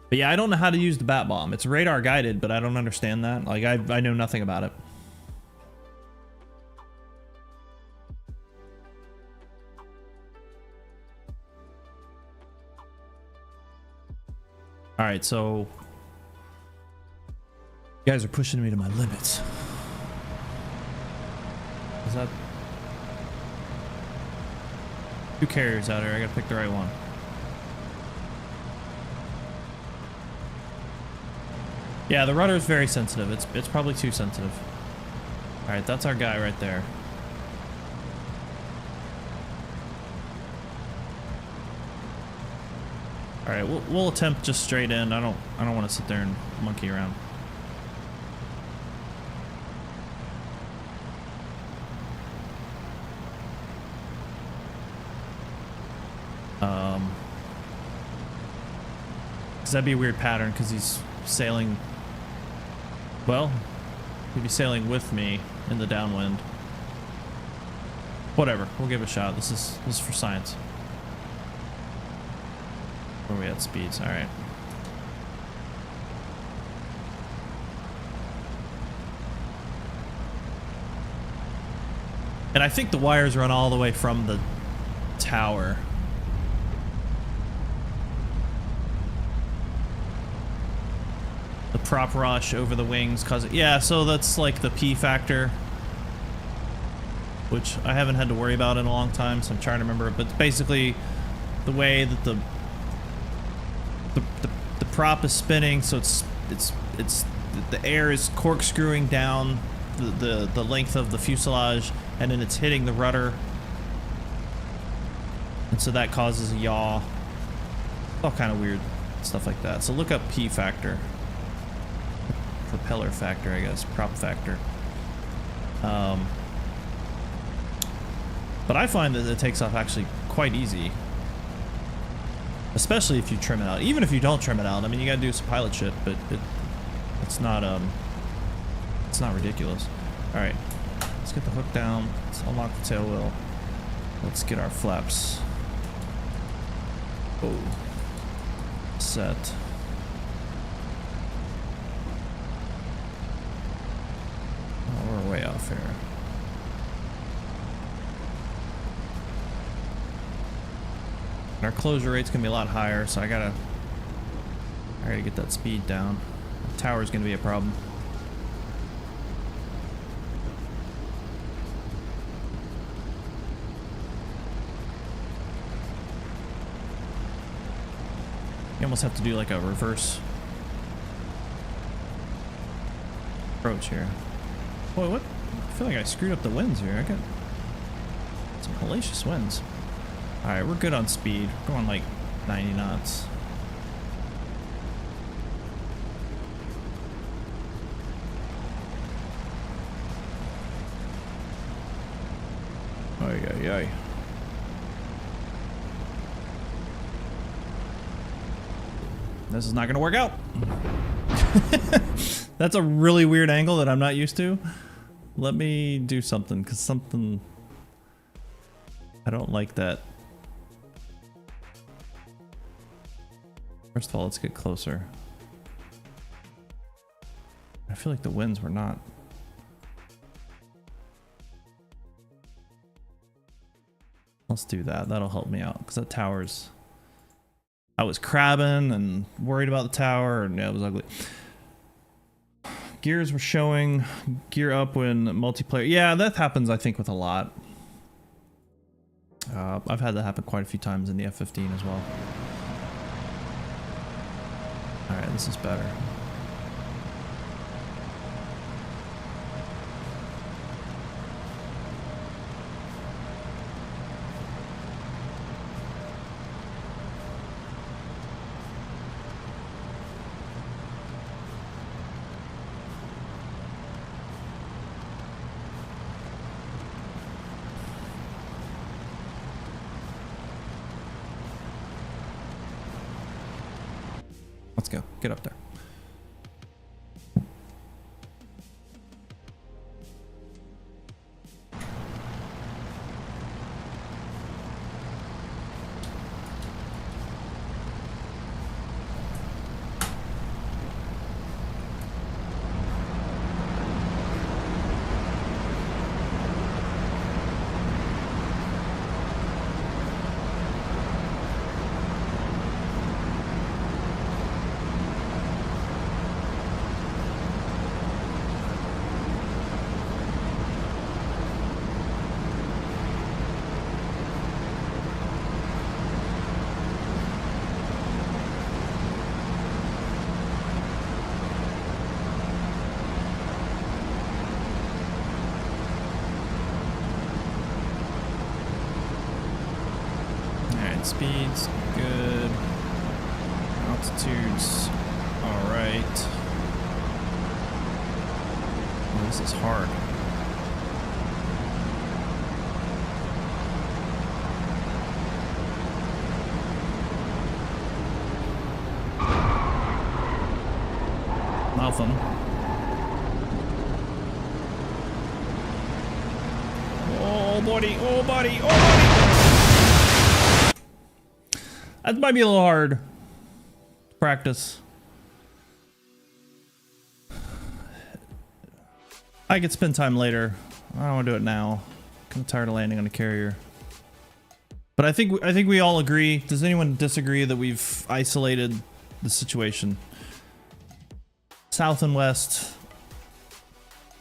A: But yeah, I don't know how to use the bat bomb. It's radar guided, but I don't understand that. Like I know nothing about it. All right, so you guys are pushing me to my limits. Is that 2 carriers out here? I gotta pick the right one. Yeah, the rudder is very sensitive. It's probably too sensitive. All right, that's our guy right there. All right, we'll attempt just straight in. I don't want to sit there and monkey around. Cause that'd be a weird pattern because he's sailing. Well, he'd be sailing with me in the downwind. Whatever, we'll give it a shot. This is for science. Where are we at speeds? All right. And I think the wires run all the way from the tower. The prop rush over the wings cause it, yeah, so that's like the P factor, which I haven't had to worry about in a long time, so I'm trying to remember. But basically the way that the prop is spinning, so it's the air is corkscrewing down the length of the fuselage, and then it's hitting the rudder, and so that causes a yaw. All kind of weird stuff like that. So look up P factor, propeller factor, I guess, prop factor. But I find that it takes off actually quite easy, especially if you trim it out. Even if you don't trim it out, I mean, you gotta do some pilot shit, but it's not ridiculous. All right, let's get the hook down. Let's unlock the tail wheel. Let's get our flaps. Oh, set. Oh, we're way off here. Our closure rate's gonna be a lot higher, so I gotta get that speed down. The tower's gonna be a problem. almost have to do like a reverse approach here. Boy, what? I feel like I screwed up the winds here. I got some hellacious winds. Alright, we're good on speed. We're going like 90 knots. Ay, ay, ay. This is not going to work out. That's a really weird angle that I'm not used to. Let me do something, because something... I don't like that. First of all, let's get closer. I feel like the winds were not... Let's do that. That'll help me out, because that tower's... I was crabbing and worried about the tower, and yeah, it was ugly. Gears were showing gear up when multiplayer. Yeah, that happens, I think, with a lot. I've had that happen quite a few times in the F-15 as well. Alright, this is better. Let's go. Get up there. Speeds good. Altitudes all right. Oh, this is hard. Nothing. Oh buddy, oh buddy, oh buddy. That might be a little hard to practice. I could spend time later. I don't want to do it now. I'm tired of landing on a carrier. But I think we all agree. Does anyone disagree that we've isolated the situation? South and west,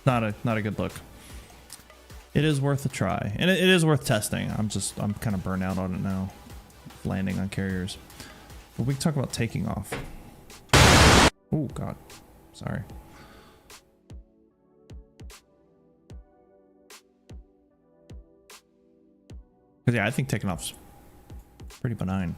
A: not a good look. It is worth a try, and it is worth testing. I'm kind of burnt out on it now. Landing on carriers, but we can talk about taking off. Oh god, sorry. Because yeah, I think taking off's pretty benign.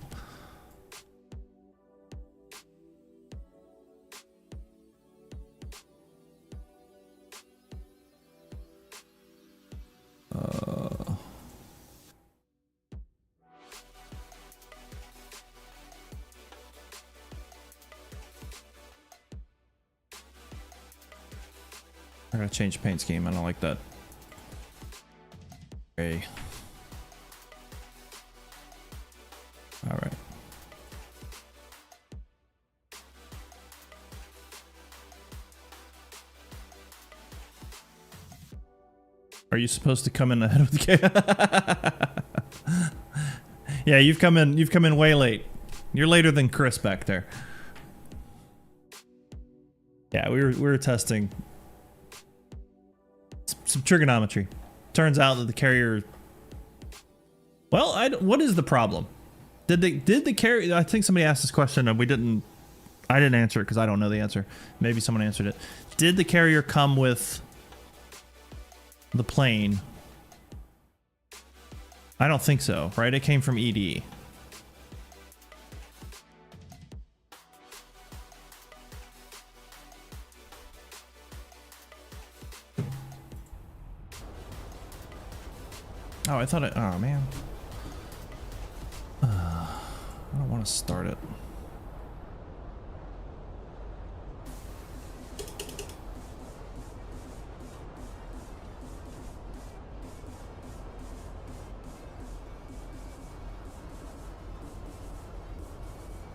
A: I'm gonna change paint scheme. I don't like that. Okay. All right. Are you supposed to come in ahead of the game? Yeah, you've come in way late. You're later than Chris back there. Yeah, we were testing some trigonometry. Turns out that the carrier... Well, what is the problem? Did the carrier? I think somebody asked this question and we didn't. I didn't answer it because I don't know the answer. Maybe someone answered it. Did the carrier come with the plane? I don't think so, right? It came from ED. Oh, I thought it. Oh, man. I don't want to start it.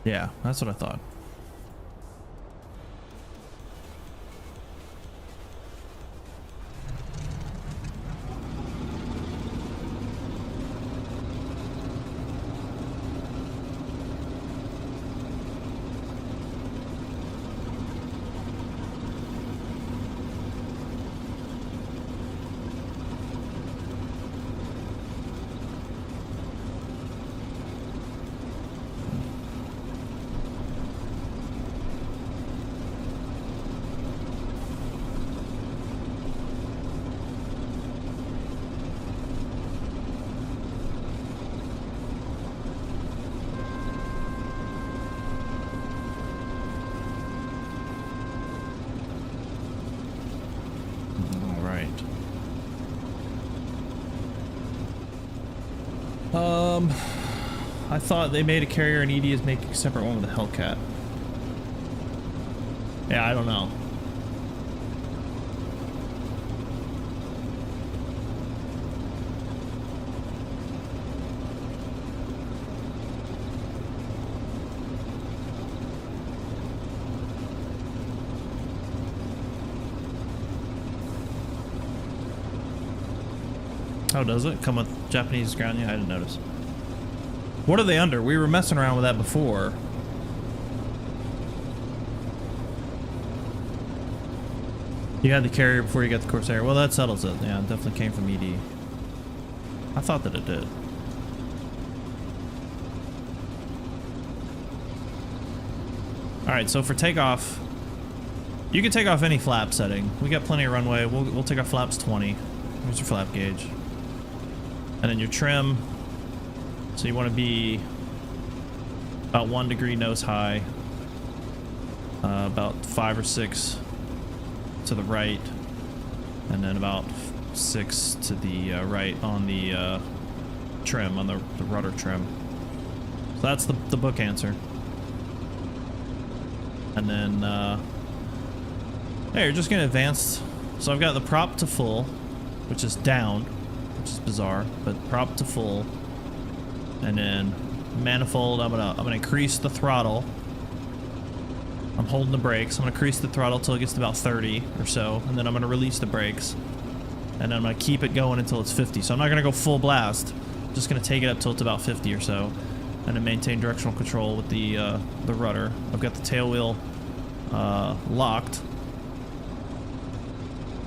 A: Yeah, that's what I thought. I thought they made a carrier and ED is making a separate one with a Hellcat. Yeah, I don't know. How does it come with Japanese ground? Yeah, I didn't notice. What are they under? We were messing around with that before. You had the carrier before you got the Corsair. Well, that settles it. Yeah, it definitely came from ED. I thought that it did. Alright, so for takeoff, you can take off any flap setting. We got plenty of runway. We'll take off flaps 20. Here's your flap gauge. And then your trim. So you want to be about 1 degree nose high, about 5 or 6 to the right, and then about 6 to the right on the trim, on the rudder trim. So that's the book answer. And then, hey, you're just gonna advance. So I've got the prop to full, which is down, which is bizarre, but prop to full. And then manifold, I'm gonna increase the throttle. I'm holding the brakes. I'm gonna increase the throttle till it gets to about 30 or so, and then I'm gonna release the brakes. And then I'm gonna keep it going until it's 50. So I'm not gonna go full blast. I'm just gonna take it up till it's about 50 or so, and then maintain directional control with the rudder. I've got the tail wheel locked.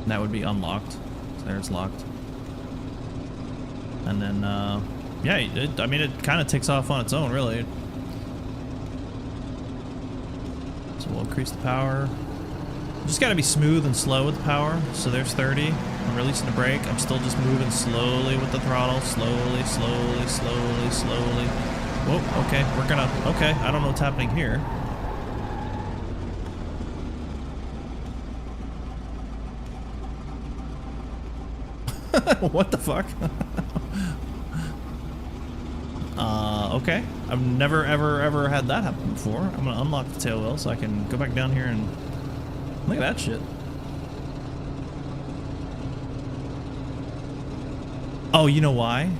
A: And that would be unlocked. So there it's locked. And then yeah, I mean, it kind of takes off on its own, really. So we'll increase the power. You just got to be smooth and slow with the power. So there's 30. I'm releasing the brake. I'm still just moving slowly with the throttle. Slowly, slowly, slowly, slowly. Whoa, okay, we're gonna... Okay, I don't know what's happening here. What the fuck? Okay. I've never, ever had that happen before. I'm gonna unlock the tail wheel so I can go back down here and look at that shit. Oh, you know why?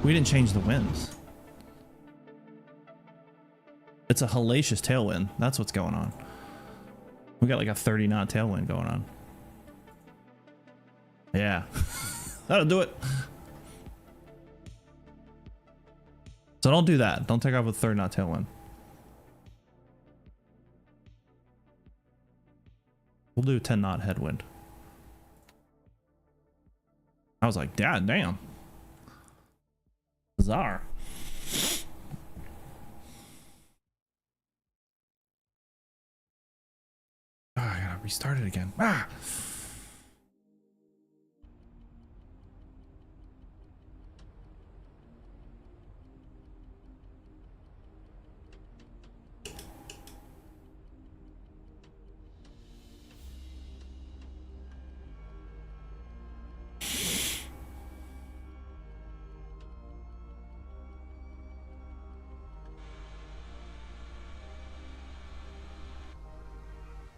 A: We didn't change the winds. It's a hellacious tailwind. That's what's going on. We got like a 30 knot tailwind going on. Yeah. That'll do it. So don't do that. Don't take off with 30 knot tailwind. We'll do 10 knot headwind. I was like, damn. Bizarre. restart it again. Ah!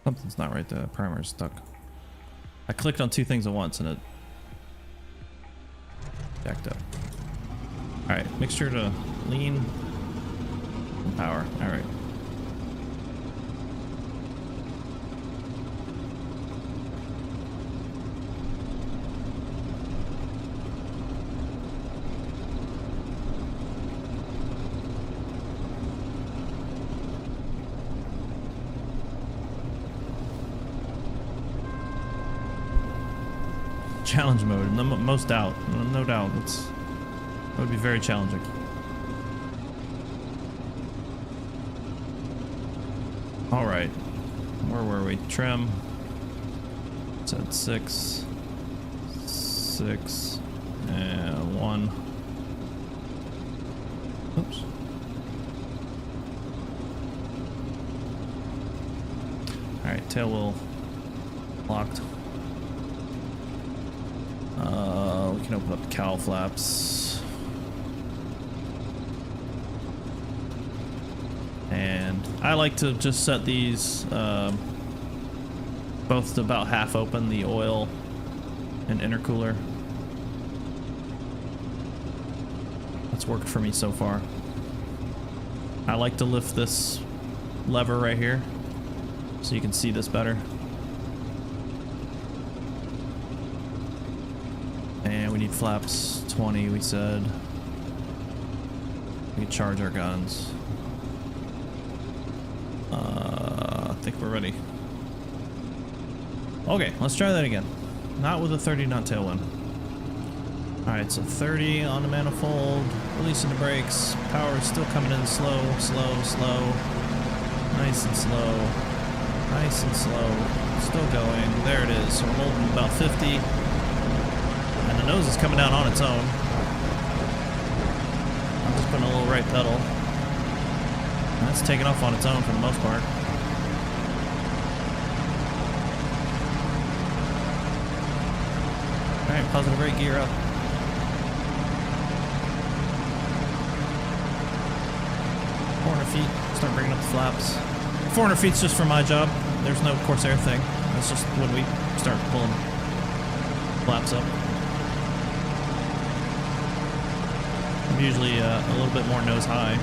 A: Something's not right. The primer's stuck. I clicked on two things at once and it jacked up. All right, mixture to lean and power. All right. Challenge mode, most doubt, no doubt. It would be very challenging. All right, where were we? Trim. It's at 6, 6, and 1. Oops. All right, tail wheel locked. We can open up the cowl flaps. And I like to just set these both to about half open, the oil and intercooler. That's worked for me so far. I like to lift this lever right here so you can see this better. And we need flaps 20, we said. We can charge our guns. I think we're ready. Okay, let's try that again. Not with a 30 knot tailwind. Alright, so 30 on the manifold, releasing the brakes. Power is still coming in slow, slow, slow. Nice and slow. Nice and slow. Still going. There it is. So we're holding about 50. And the nose is coming down on its own. I'm just putting a little right pedal. And that's taking off on its own for the most part. Alright, positive brake gear up. Feet. Start bringing up the flaps. 400 feet's just for my job. There's no Corsair thing. That's just when we start pulling flaps up. I'm usually a little bit more nose high.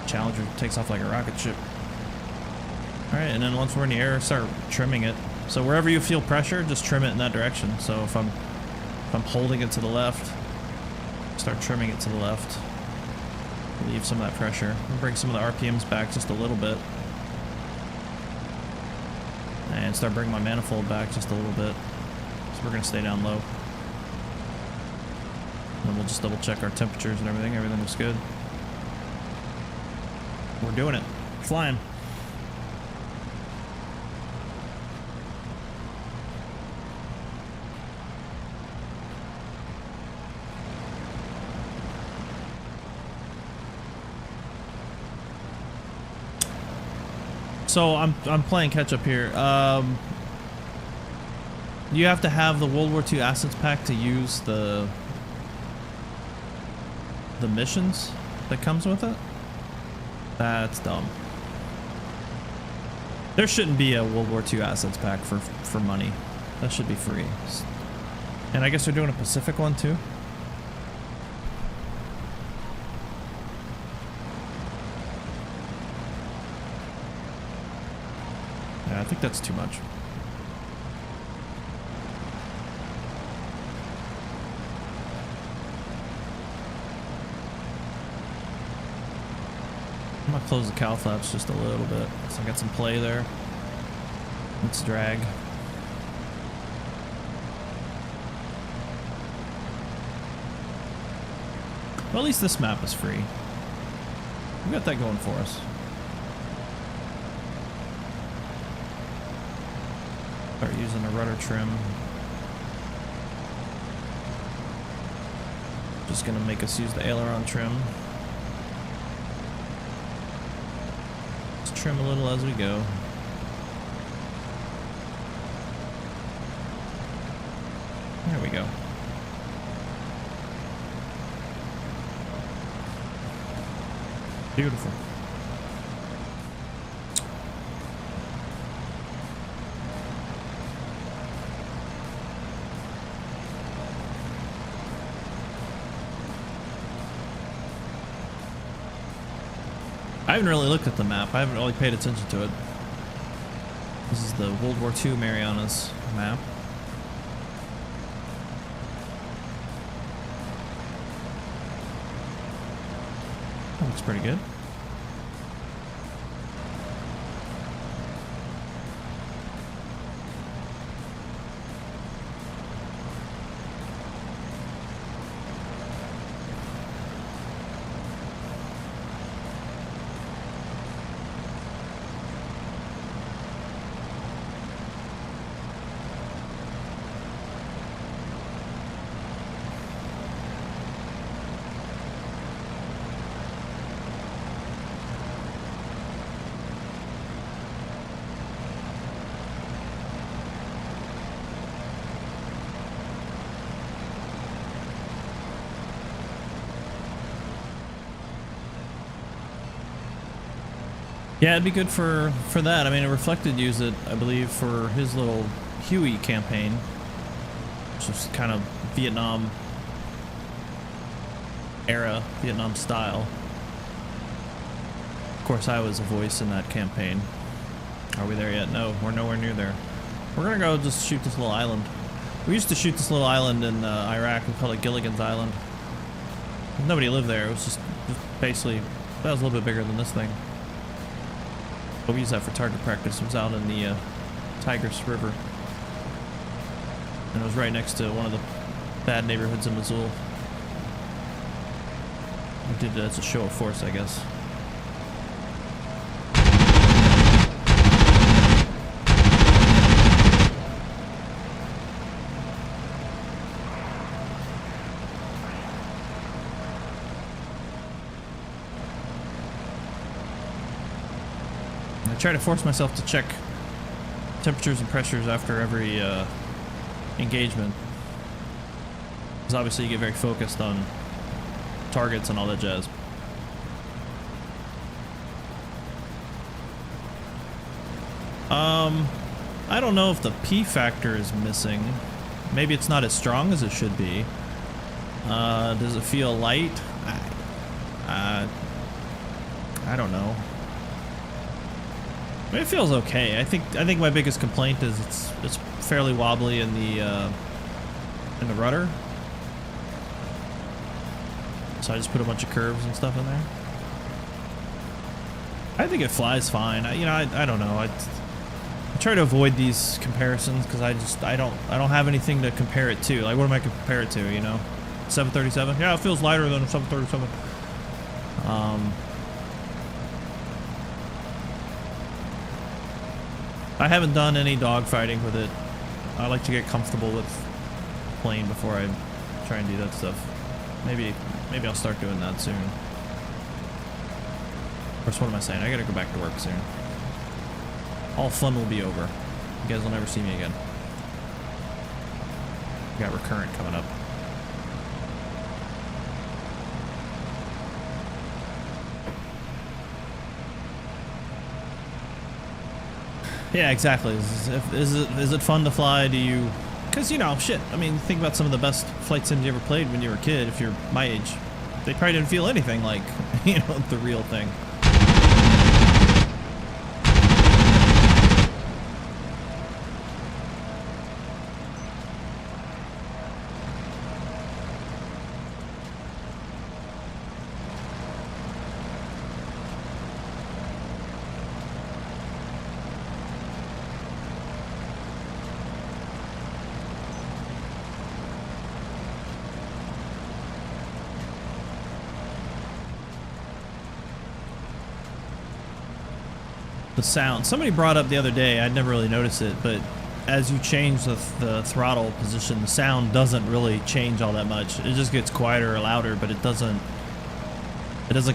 A: Challenger takes off like a rocket ship. Alright, and then once we're in the air, start trimming it. So wherever you feel pressure, just trim it in that direction. So if I'm holding it to the left, start trimming it to the left. Leave some of that pressure. We'll bring some of the RPMs back just a little bit. And start bringing my manifold back just a little bit. So we're going to stay down low. And we'll just double check our temperatures and everything. Everything looks good. We're doing it. Flying. So I'm playing catch up here. You have to have the World War II assets pack to use the missions that comes with it. That's dumb. There shouldn't be a World War II assets pack for money. That should be free. And I guess they're doing a Pacific one too. I think that's too much. I'm gonna close the cowl flaps just a little bit, so I got some play there. Let's drag. Well, at least this map is free. We got that going for us. Start using a rudder trim. Just gonna make us use the aileron trim. Just trim a little as we go. There we go. Beautiful. I haven't really looked at the map. I haven't really paid attention to it. This is the World War II Marianas map. That looks pretty good. Yeah, it'd be good for that. I mean, Reflected used it, I believe, for his little Huey campaign, which was kind of Vietnam era, Vietnam style. Of course, I was a voice in that campaign. Are we there yet? No, we're nowhere near there. We're gonna go just shoot this little island. We used to shoot this little island in Iraq. We called it Gilligan's Island. Nobody lived there. It was just basically, that was a little bit bigger than this thing. But we used that for target practice. It was out in the Tigris River. And it was right next to one of the bad neighborhoods in Mosul. We did it as a show of force, I guess. I try to force myself to check temperatures and pressures after every engagement, because obviously you get very focused on targets and all that jazz. I don't know if the P factor is missing. Maybe it's not as strong as it should be. Does it feel light? I don't know. I mean, it feels okay. I think my biggest complaint is it's fairly wobbly in the rudder. So I just put a bunch of curves and stuff in there. I think it flies fine. I don't know. I try to avoid these comparisons because I don't have anything to compare it to. Like, what am I compare it to? You know, 737. Yeah, it feels lighter than a 737. I haven't done any dogfighting with it. I like to get comfortable with the plane before I try and do that stuff. Maybe I'll start doing that soon. Of course, what am I saying? I gotta go back to work soon. All fun will be over. You guys will never see me again. We got Recurrent coming up. Yeah, exactly. Is it fun to fly? Do you... Because, you know, shit. I mean, think about some of the best flight sims you ever played when you were a kid, if you're my age. They probably didn't feel anything like, you know, the real thing. The sound. Somebody brought up the other day, I'd never really noticed it, but as you change the throttle position, the sound doesn't really change all that much. It just gets quieter or louder, but it doesn't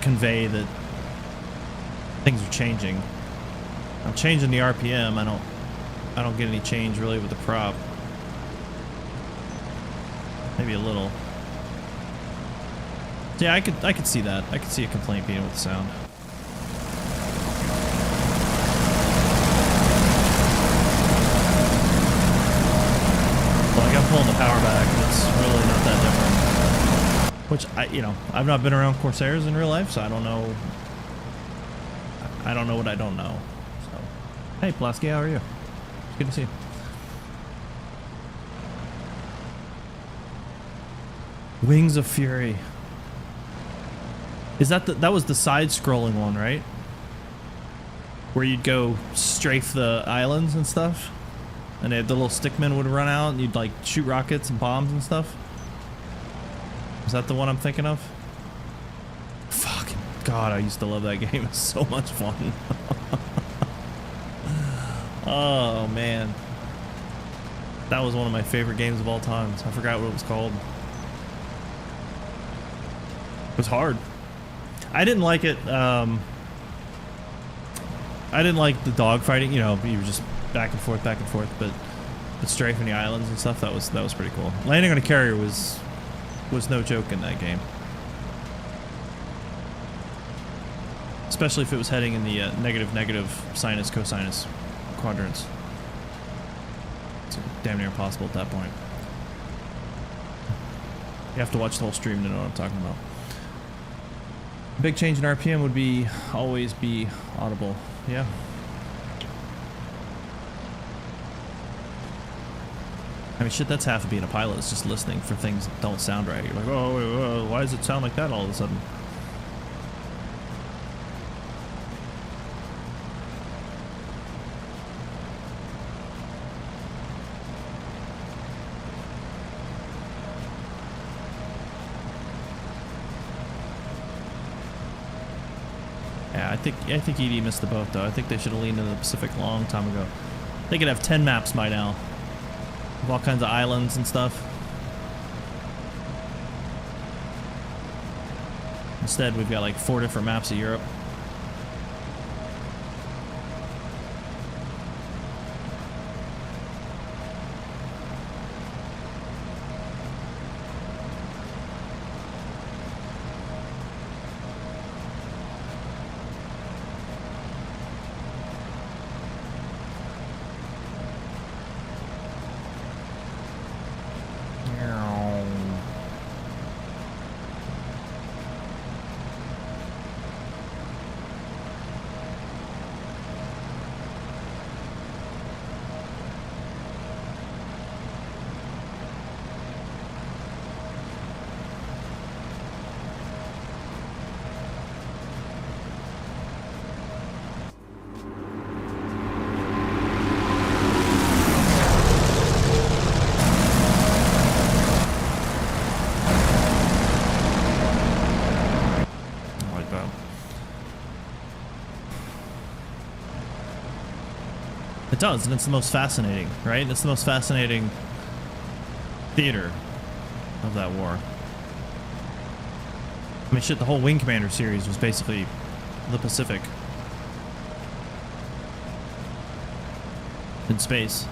A: convey that things are changing. I'm changing the RPM. I don't get any change really with the prop. Maybe a little. Yeah, I could see that. I could see a complaint being with the sound. Like I'm pulling the power back, and it's really not that different. Which I've not been around Corsairs in real life, so I don't know. I don't know what I don't know. So, hey, Pulaski, how are you? It's good to see you. Wings of Fury. Is that that was the side-scrolling one, right? Where you'd go strafe the islands and stuff, and the little stickmen would run out, and you'd like shoot rockets and bombs and stuff. Is that the one I'm thinking of? Fucking God, I used to love that game. It's so much fun. Oh man, that was one of my favorite games of all time. I forgot what it was called. It was hard. I didn't like it. I didn't like the dogfighting. You know, you were just back and forth, but strafing the islands and stuff, that was pretty cool. Landing on a carrier was no joke in that game. Especially if it was heading in the negative sinus, cosinus quadrants. It's damn near impossible at that point. You have to watch the whole stream to know what I'm talking about. Big change in RPM would always be audible. Yeah. I mean, shit, that's half of being a pilot, is just listening for things that don't sound right. You're like, oh, wait, why does it sound like that all of a sudden? I think ED missed the boat though. I think they should have leaned into the Pacific a long time ago. They could have 10 maps by now, with all kinds of islands and stuff. Instead, we've got like 4 different maps of Europe. It does, and it's the most fascinating, right? It's the most fascinating theater of that war. I mean, shit, the whole Wing Commander series was basically the Pacific in space.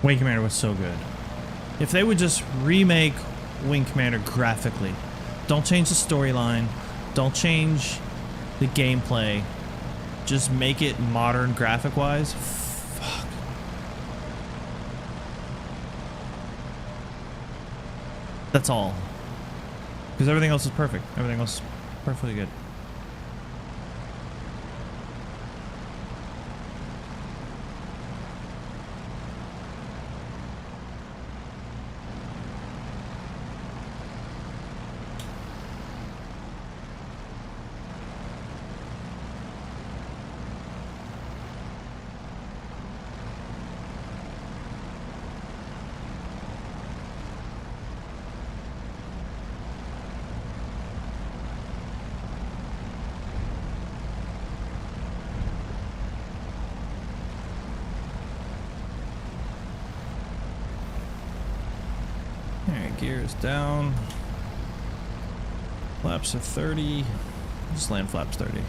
A: Wing Commander was so good. If they would just remake Wing Commander graphically, don't change the storyline, don't change the gameplay, just make it modern graphic wise. Fuck. That's all. Because everything else is perfect. Everything else is perfectly good. Gears down. Flaps are 30. Just land flaps 30.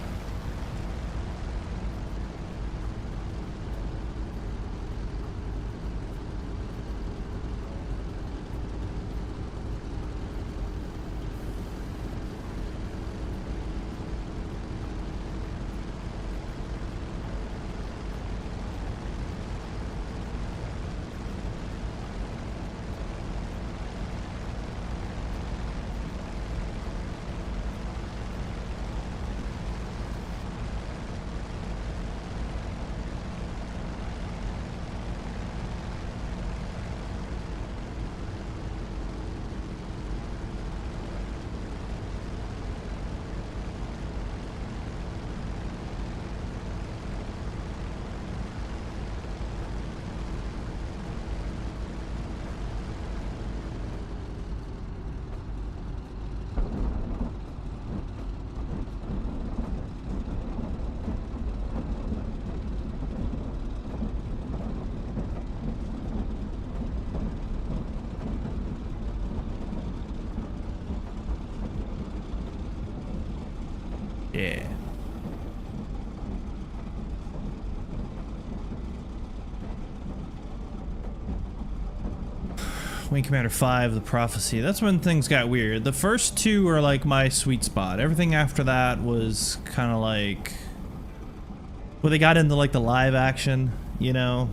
A: Yeah. Wing Commander 5, The Prophecy. That's when things got weird. The first two are like my sweet spot. Everything after that was kind of like... Well, they got into like the live action, you know?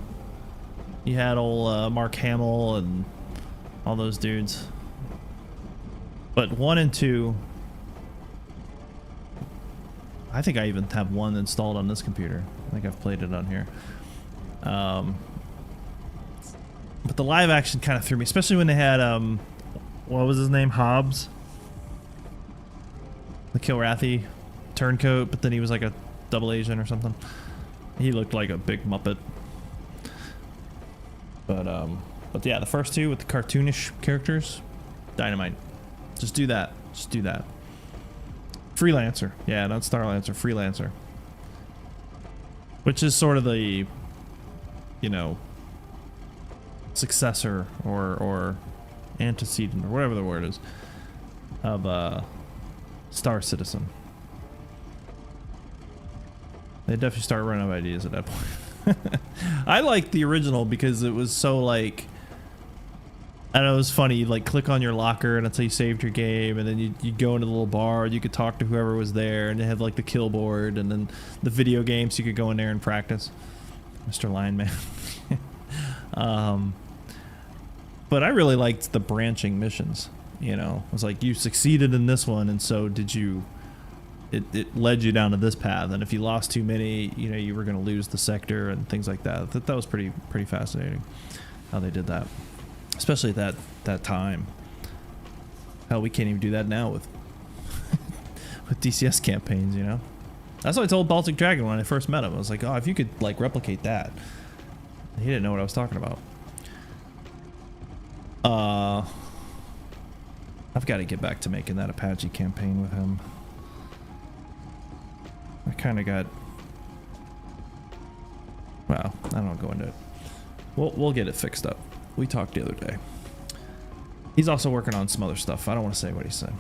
A: You had old Mark Hamill and all those dudes. But 1 and 2... I think I even have 1 installed on this computer. I think I've played it on here. But the live action kind of threw me, especially when they had, what was his name? Hobbs? The Kilrathi turncoat, but then he was like a double agent or something. He looked like a big Muppet. But yeah, the first two with the cartoonish characters, dynamite. Just do that. Just do that. Freelancer. Yeah, not Starlancer. Freelancer. Which is sort of the, you know, successor or antecedent or whatever the word is of Star Citizen. They definitely start running out of ideas at that point. I liked the original because it was so like, I know it was funny. You'd like click on your locker and that's how you saved your game, and then you'd go into the little bar. You could talk to whoever was there, and they have like the kill board, and then the video games. You could go in there and practice. Mr. Lineman. But I really liked the branching missions. You know, it was like you succeeded in this one, and so did you. It led you down to this path, and if you lost too many, you know, you were going to lose the sector and things like that. That was pretty fascinating how they did that. Especially at that time. Hell, we can't even do that now with with DCS campaigns, you know? That's what I told Baltic Dragon when I first met him. I was like, oh, if you could, like, replicate that. He didn't know what I was talking about. I've got to get back to making that Apache campaign with him. I kind of got... Well, I don't go into it. We'll get it fixed up. We talked the other day. He's also working on some other stuff. I don't want to say what he said.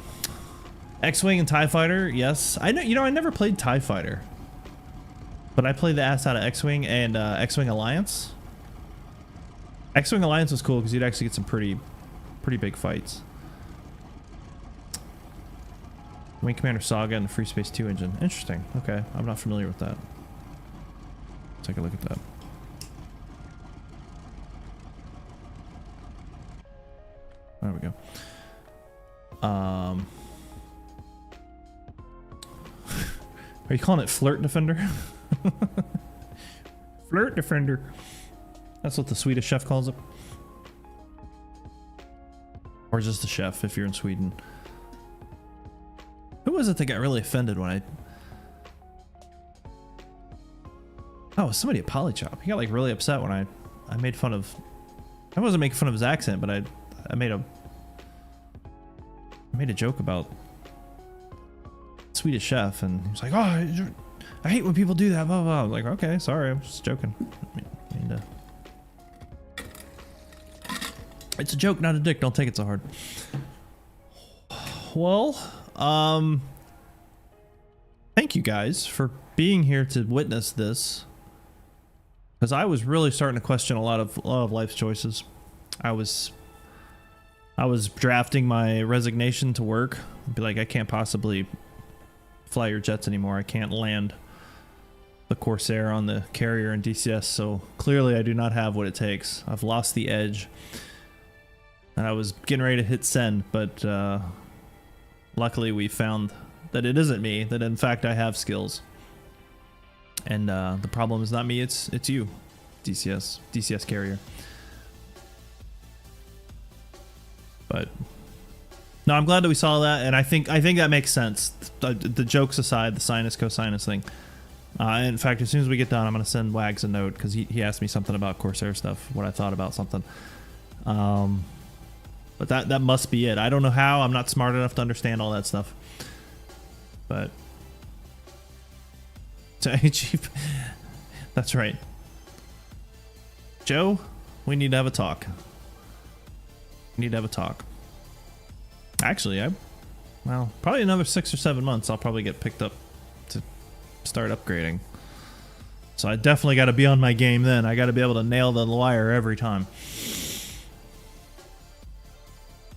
A: X-Wing and TIE Fighter, yes. I know, you know, I never played TIE Fighter. But I played the ass out of X-Wing and X-Wing Alliance. X-Wing Alliance was cool because you'd actually get some pretty big fights. Wing Commander Saga and the Free Space 2 engine. Interesting. Okay, I'm not familiar with that. take a look at that. There we go. Are you calling it Flirt Defender? Flirt Defender. That's what the Swedish chef calls it. Or just the chef if you're in Sweden. Who was it that got really offended when I... Oh, somebody at Polychop. He got like really upset when I made fun of... I wasn't making fun of his accent, but I made a joke about Swedish chef, and he was like, "Oh, I hate when people do that." Blah, blah, blah. I was like, "Okay, sorry, I'm just joking. It's a joke, not a dick. Don't take it so hard." Well, thank you guys for being here to witness this, because I was really starting to question a lot of life's choices. I was drafting my resignation to work. I'd be like, I can't possibly fly your jets anymore. I can't land the Corsair on the carrier in DCS, so clearly I do not have what it takes. I've lost the edge. And I was getting ready to hit send, but luckily we found that it isn't me, that in fact I have skills. And the problem is not me, it's you, DCS carrier. But no, I'm glad that we saw that, and I think that makes sense. The jokes aside, the sinus cosinus thing. In fact, as soon as we get done, I'm gonna send Wags a note, because he asked me something about Corsair stuff, what I thought about something. But that must be it. I don't know how. I'm not smart enough to understand all that stuff. But that's right. Joe, we need to have a talk. Actually, well, probably another 6 or 7 months, I'll probably get picked up to start upgrading. So I definitely got to be on my game then. I got to be able to nail the wire every time.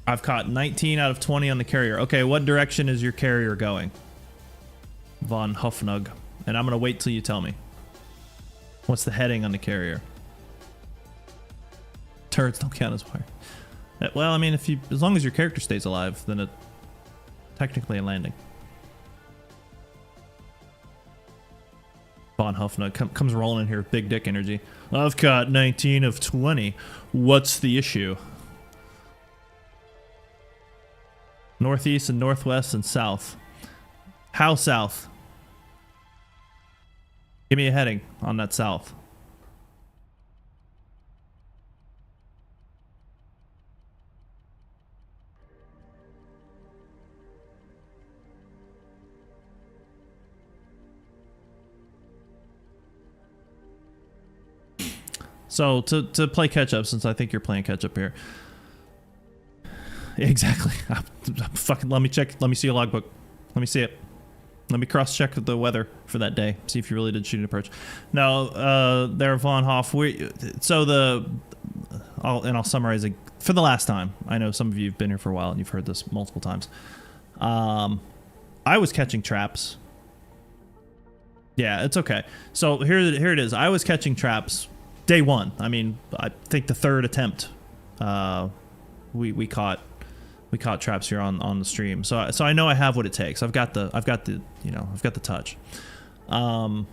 A: I've caught 19 out of 20 on the carrier. Okay, what direction is your carrier going? Von Hofnug. And I'm going to wait till you tell me. What's the heading on the carrier? Turrets don't count as wire. Well, I mean, as long as your character stays alive, then it technically a landing. Von Hofnug comes rolling in here with big dick energy. I've caught 19 of 20. What's the issue? Northeast and northwest and south. How south? Give me a heading on that south. So to play catch up, since I think you're playing catch up here. Exactly. Fucking let me check. Let me see a logbook. Let me see it. Let me cross check the weather for that day. See if you really did shoot an approach. No, there, Von Hoff. I'll summarize it for the last time. I know some of you have been here for a while and you've heard this multiple times. I was catching traps. Yeah, it's okay. So here it is. I was catching traps day one. I mean, I think the third attempt, we caught traps here on the stream. So I know I have what it takes. I've got the touch. And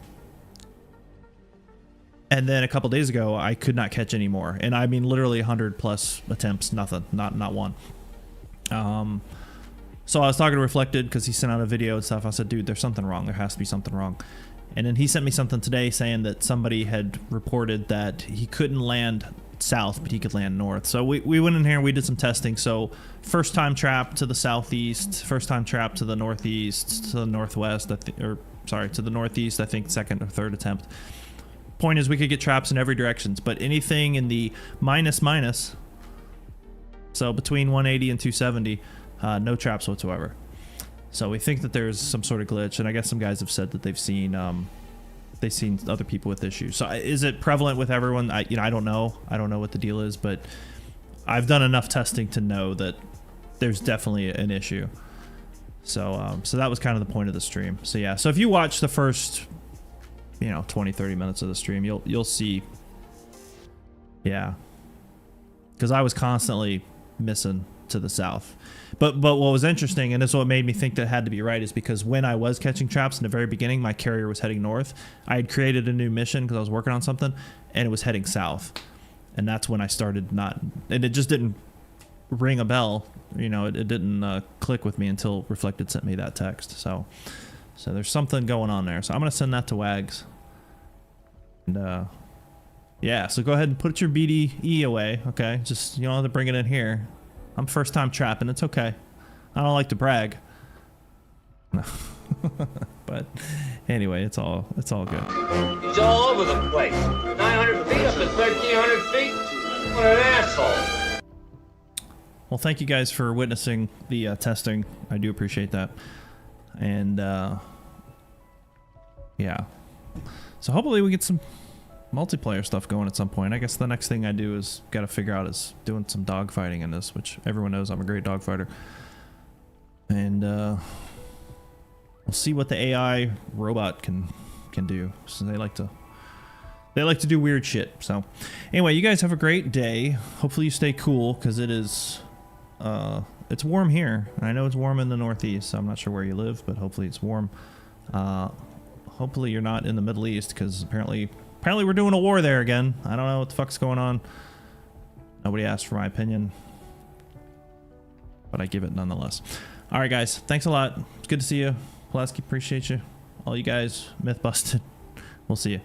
A: then a couple days ago, I could not catch any more. And I mean, literally 100 plus attempts, nothing, not one. So I was talking to Reflected because he sent out a video and stuff. I said, dude, there's something wrong. There has to be something wrong. And then he sent me something today saying that somebody had reported that he couldn't land south, but he could land north. So we went in here and we did some testing. So first time trap to the southeast, first time trap to the northeast, to the northwest, to the northeast, I think second or third attempt. Point is, we could get traps in every directions, but anything in the minus, so between 180 and 270, no traps whatsoever. So we think that there's some sort of glitch, and I guess some guys have said that they've seen other people with issues. So is it prevalent with everyone? I don't know. I don't know what the deal is, but I've done enough testing to know that there's definitely an issue. So that was kind of the point of the stream. So yeah. So if you watch the first, you know, 20-30 minutes of the stream, you'll see. Yeah, because I was constantly missing to the south. But what was interesting, and this is what made me think that had to be right, is because when I was catching traps in the very beginning, my carrier was heading north. I had created a new mission because I was working on something, and it was heading south. And that's when I started not, and it just didn't ring a bell. You know, it didn't click with me until Reflected sent me that text. So there's something going on there. So I'm gonna send that to Wags. And yeah, so go ahead and put your BDE away, okay? Just, you don't have to bring it in here. I'm first time trapping, it's okay. I don't like to brag. No. But anyway, it's all good.
B: He's all over the place. 900 feet up to 1,300 feet. What an asshole.
A: Well, thank you guys for witnessing the testing. I do appreciate that. And yeah. So hopefully we get some multiplayer stuff going at some point. I guess the next thing I do is got to figure out is doing some dogfighting in this, which everyone knows I'm a great dogfighter. And we'll see what the AI robot can do. So they like to do weird shit. So anyway, you guys have a great day. Hopefully you stay cool, because it is it's warm here. I know it's warm in the Northeast, so I'm not sure where you live, but hopefully it's warm. Hopefully you're not in the Middle East, because apparently we're doing a war there again. I don't know what the fuck's going on. Nobody asked for my opinion, but I give it nonetheless. All right, guys. Thanks a lot. It's good to see you. Pulaski, appreciate you. All you guys, Myth Busted. We'll see you.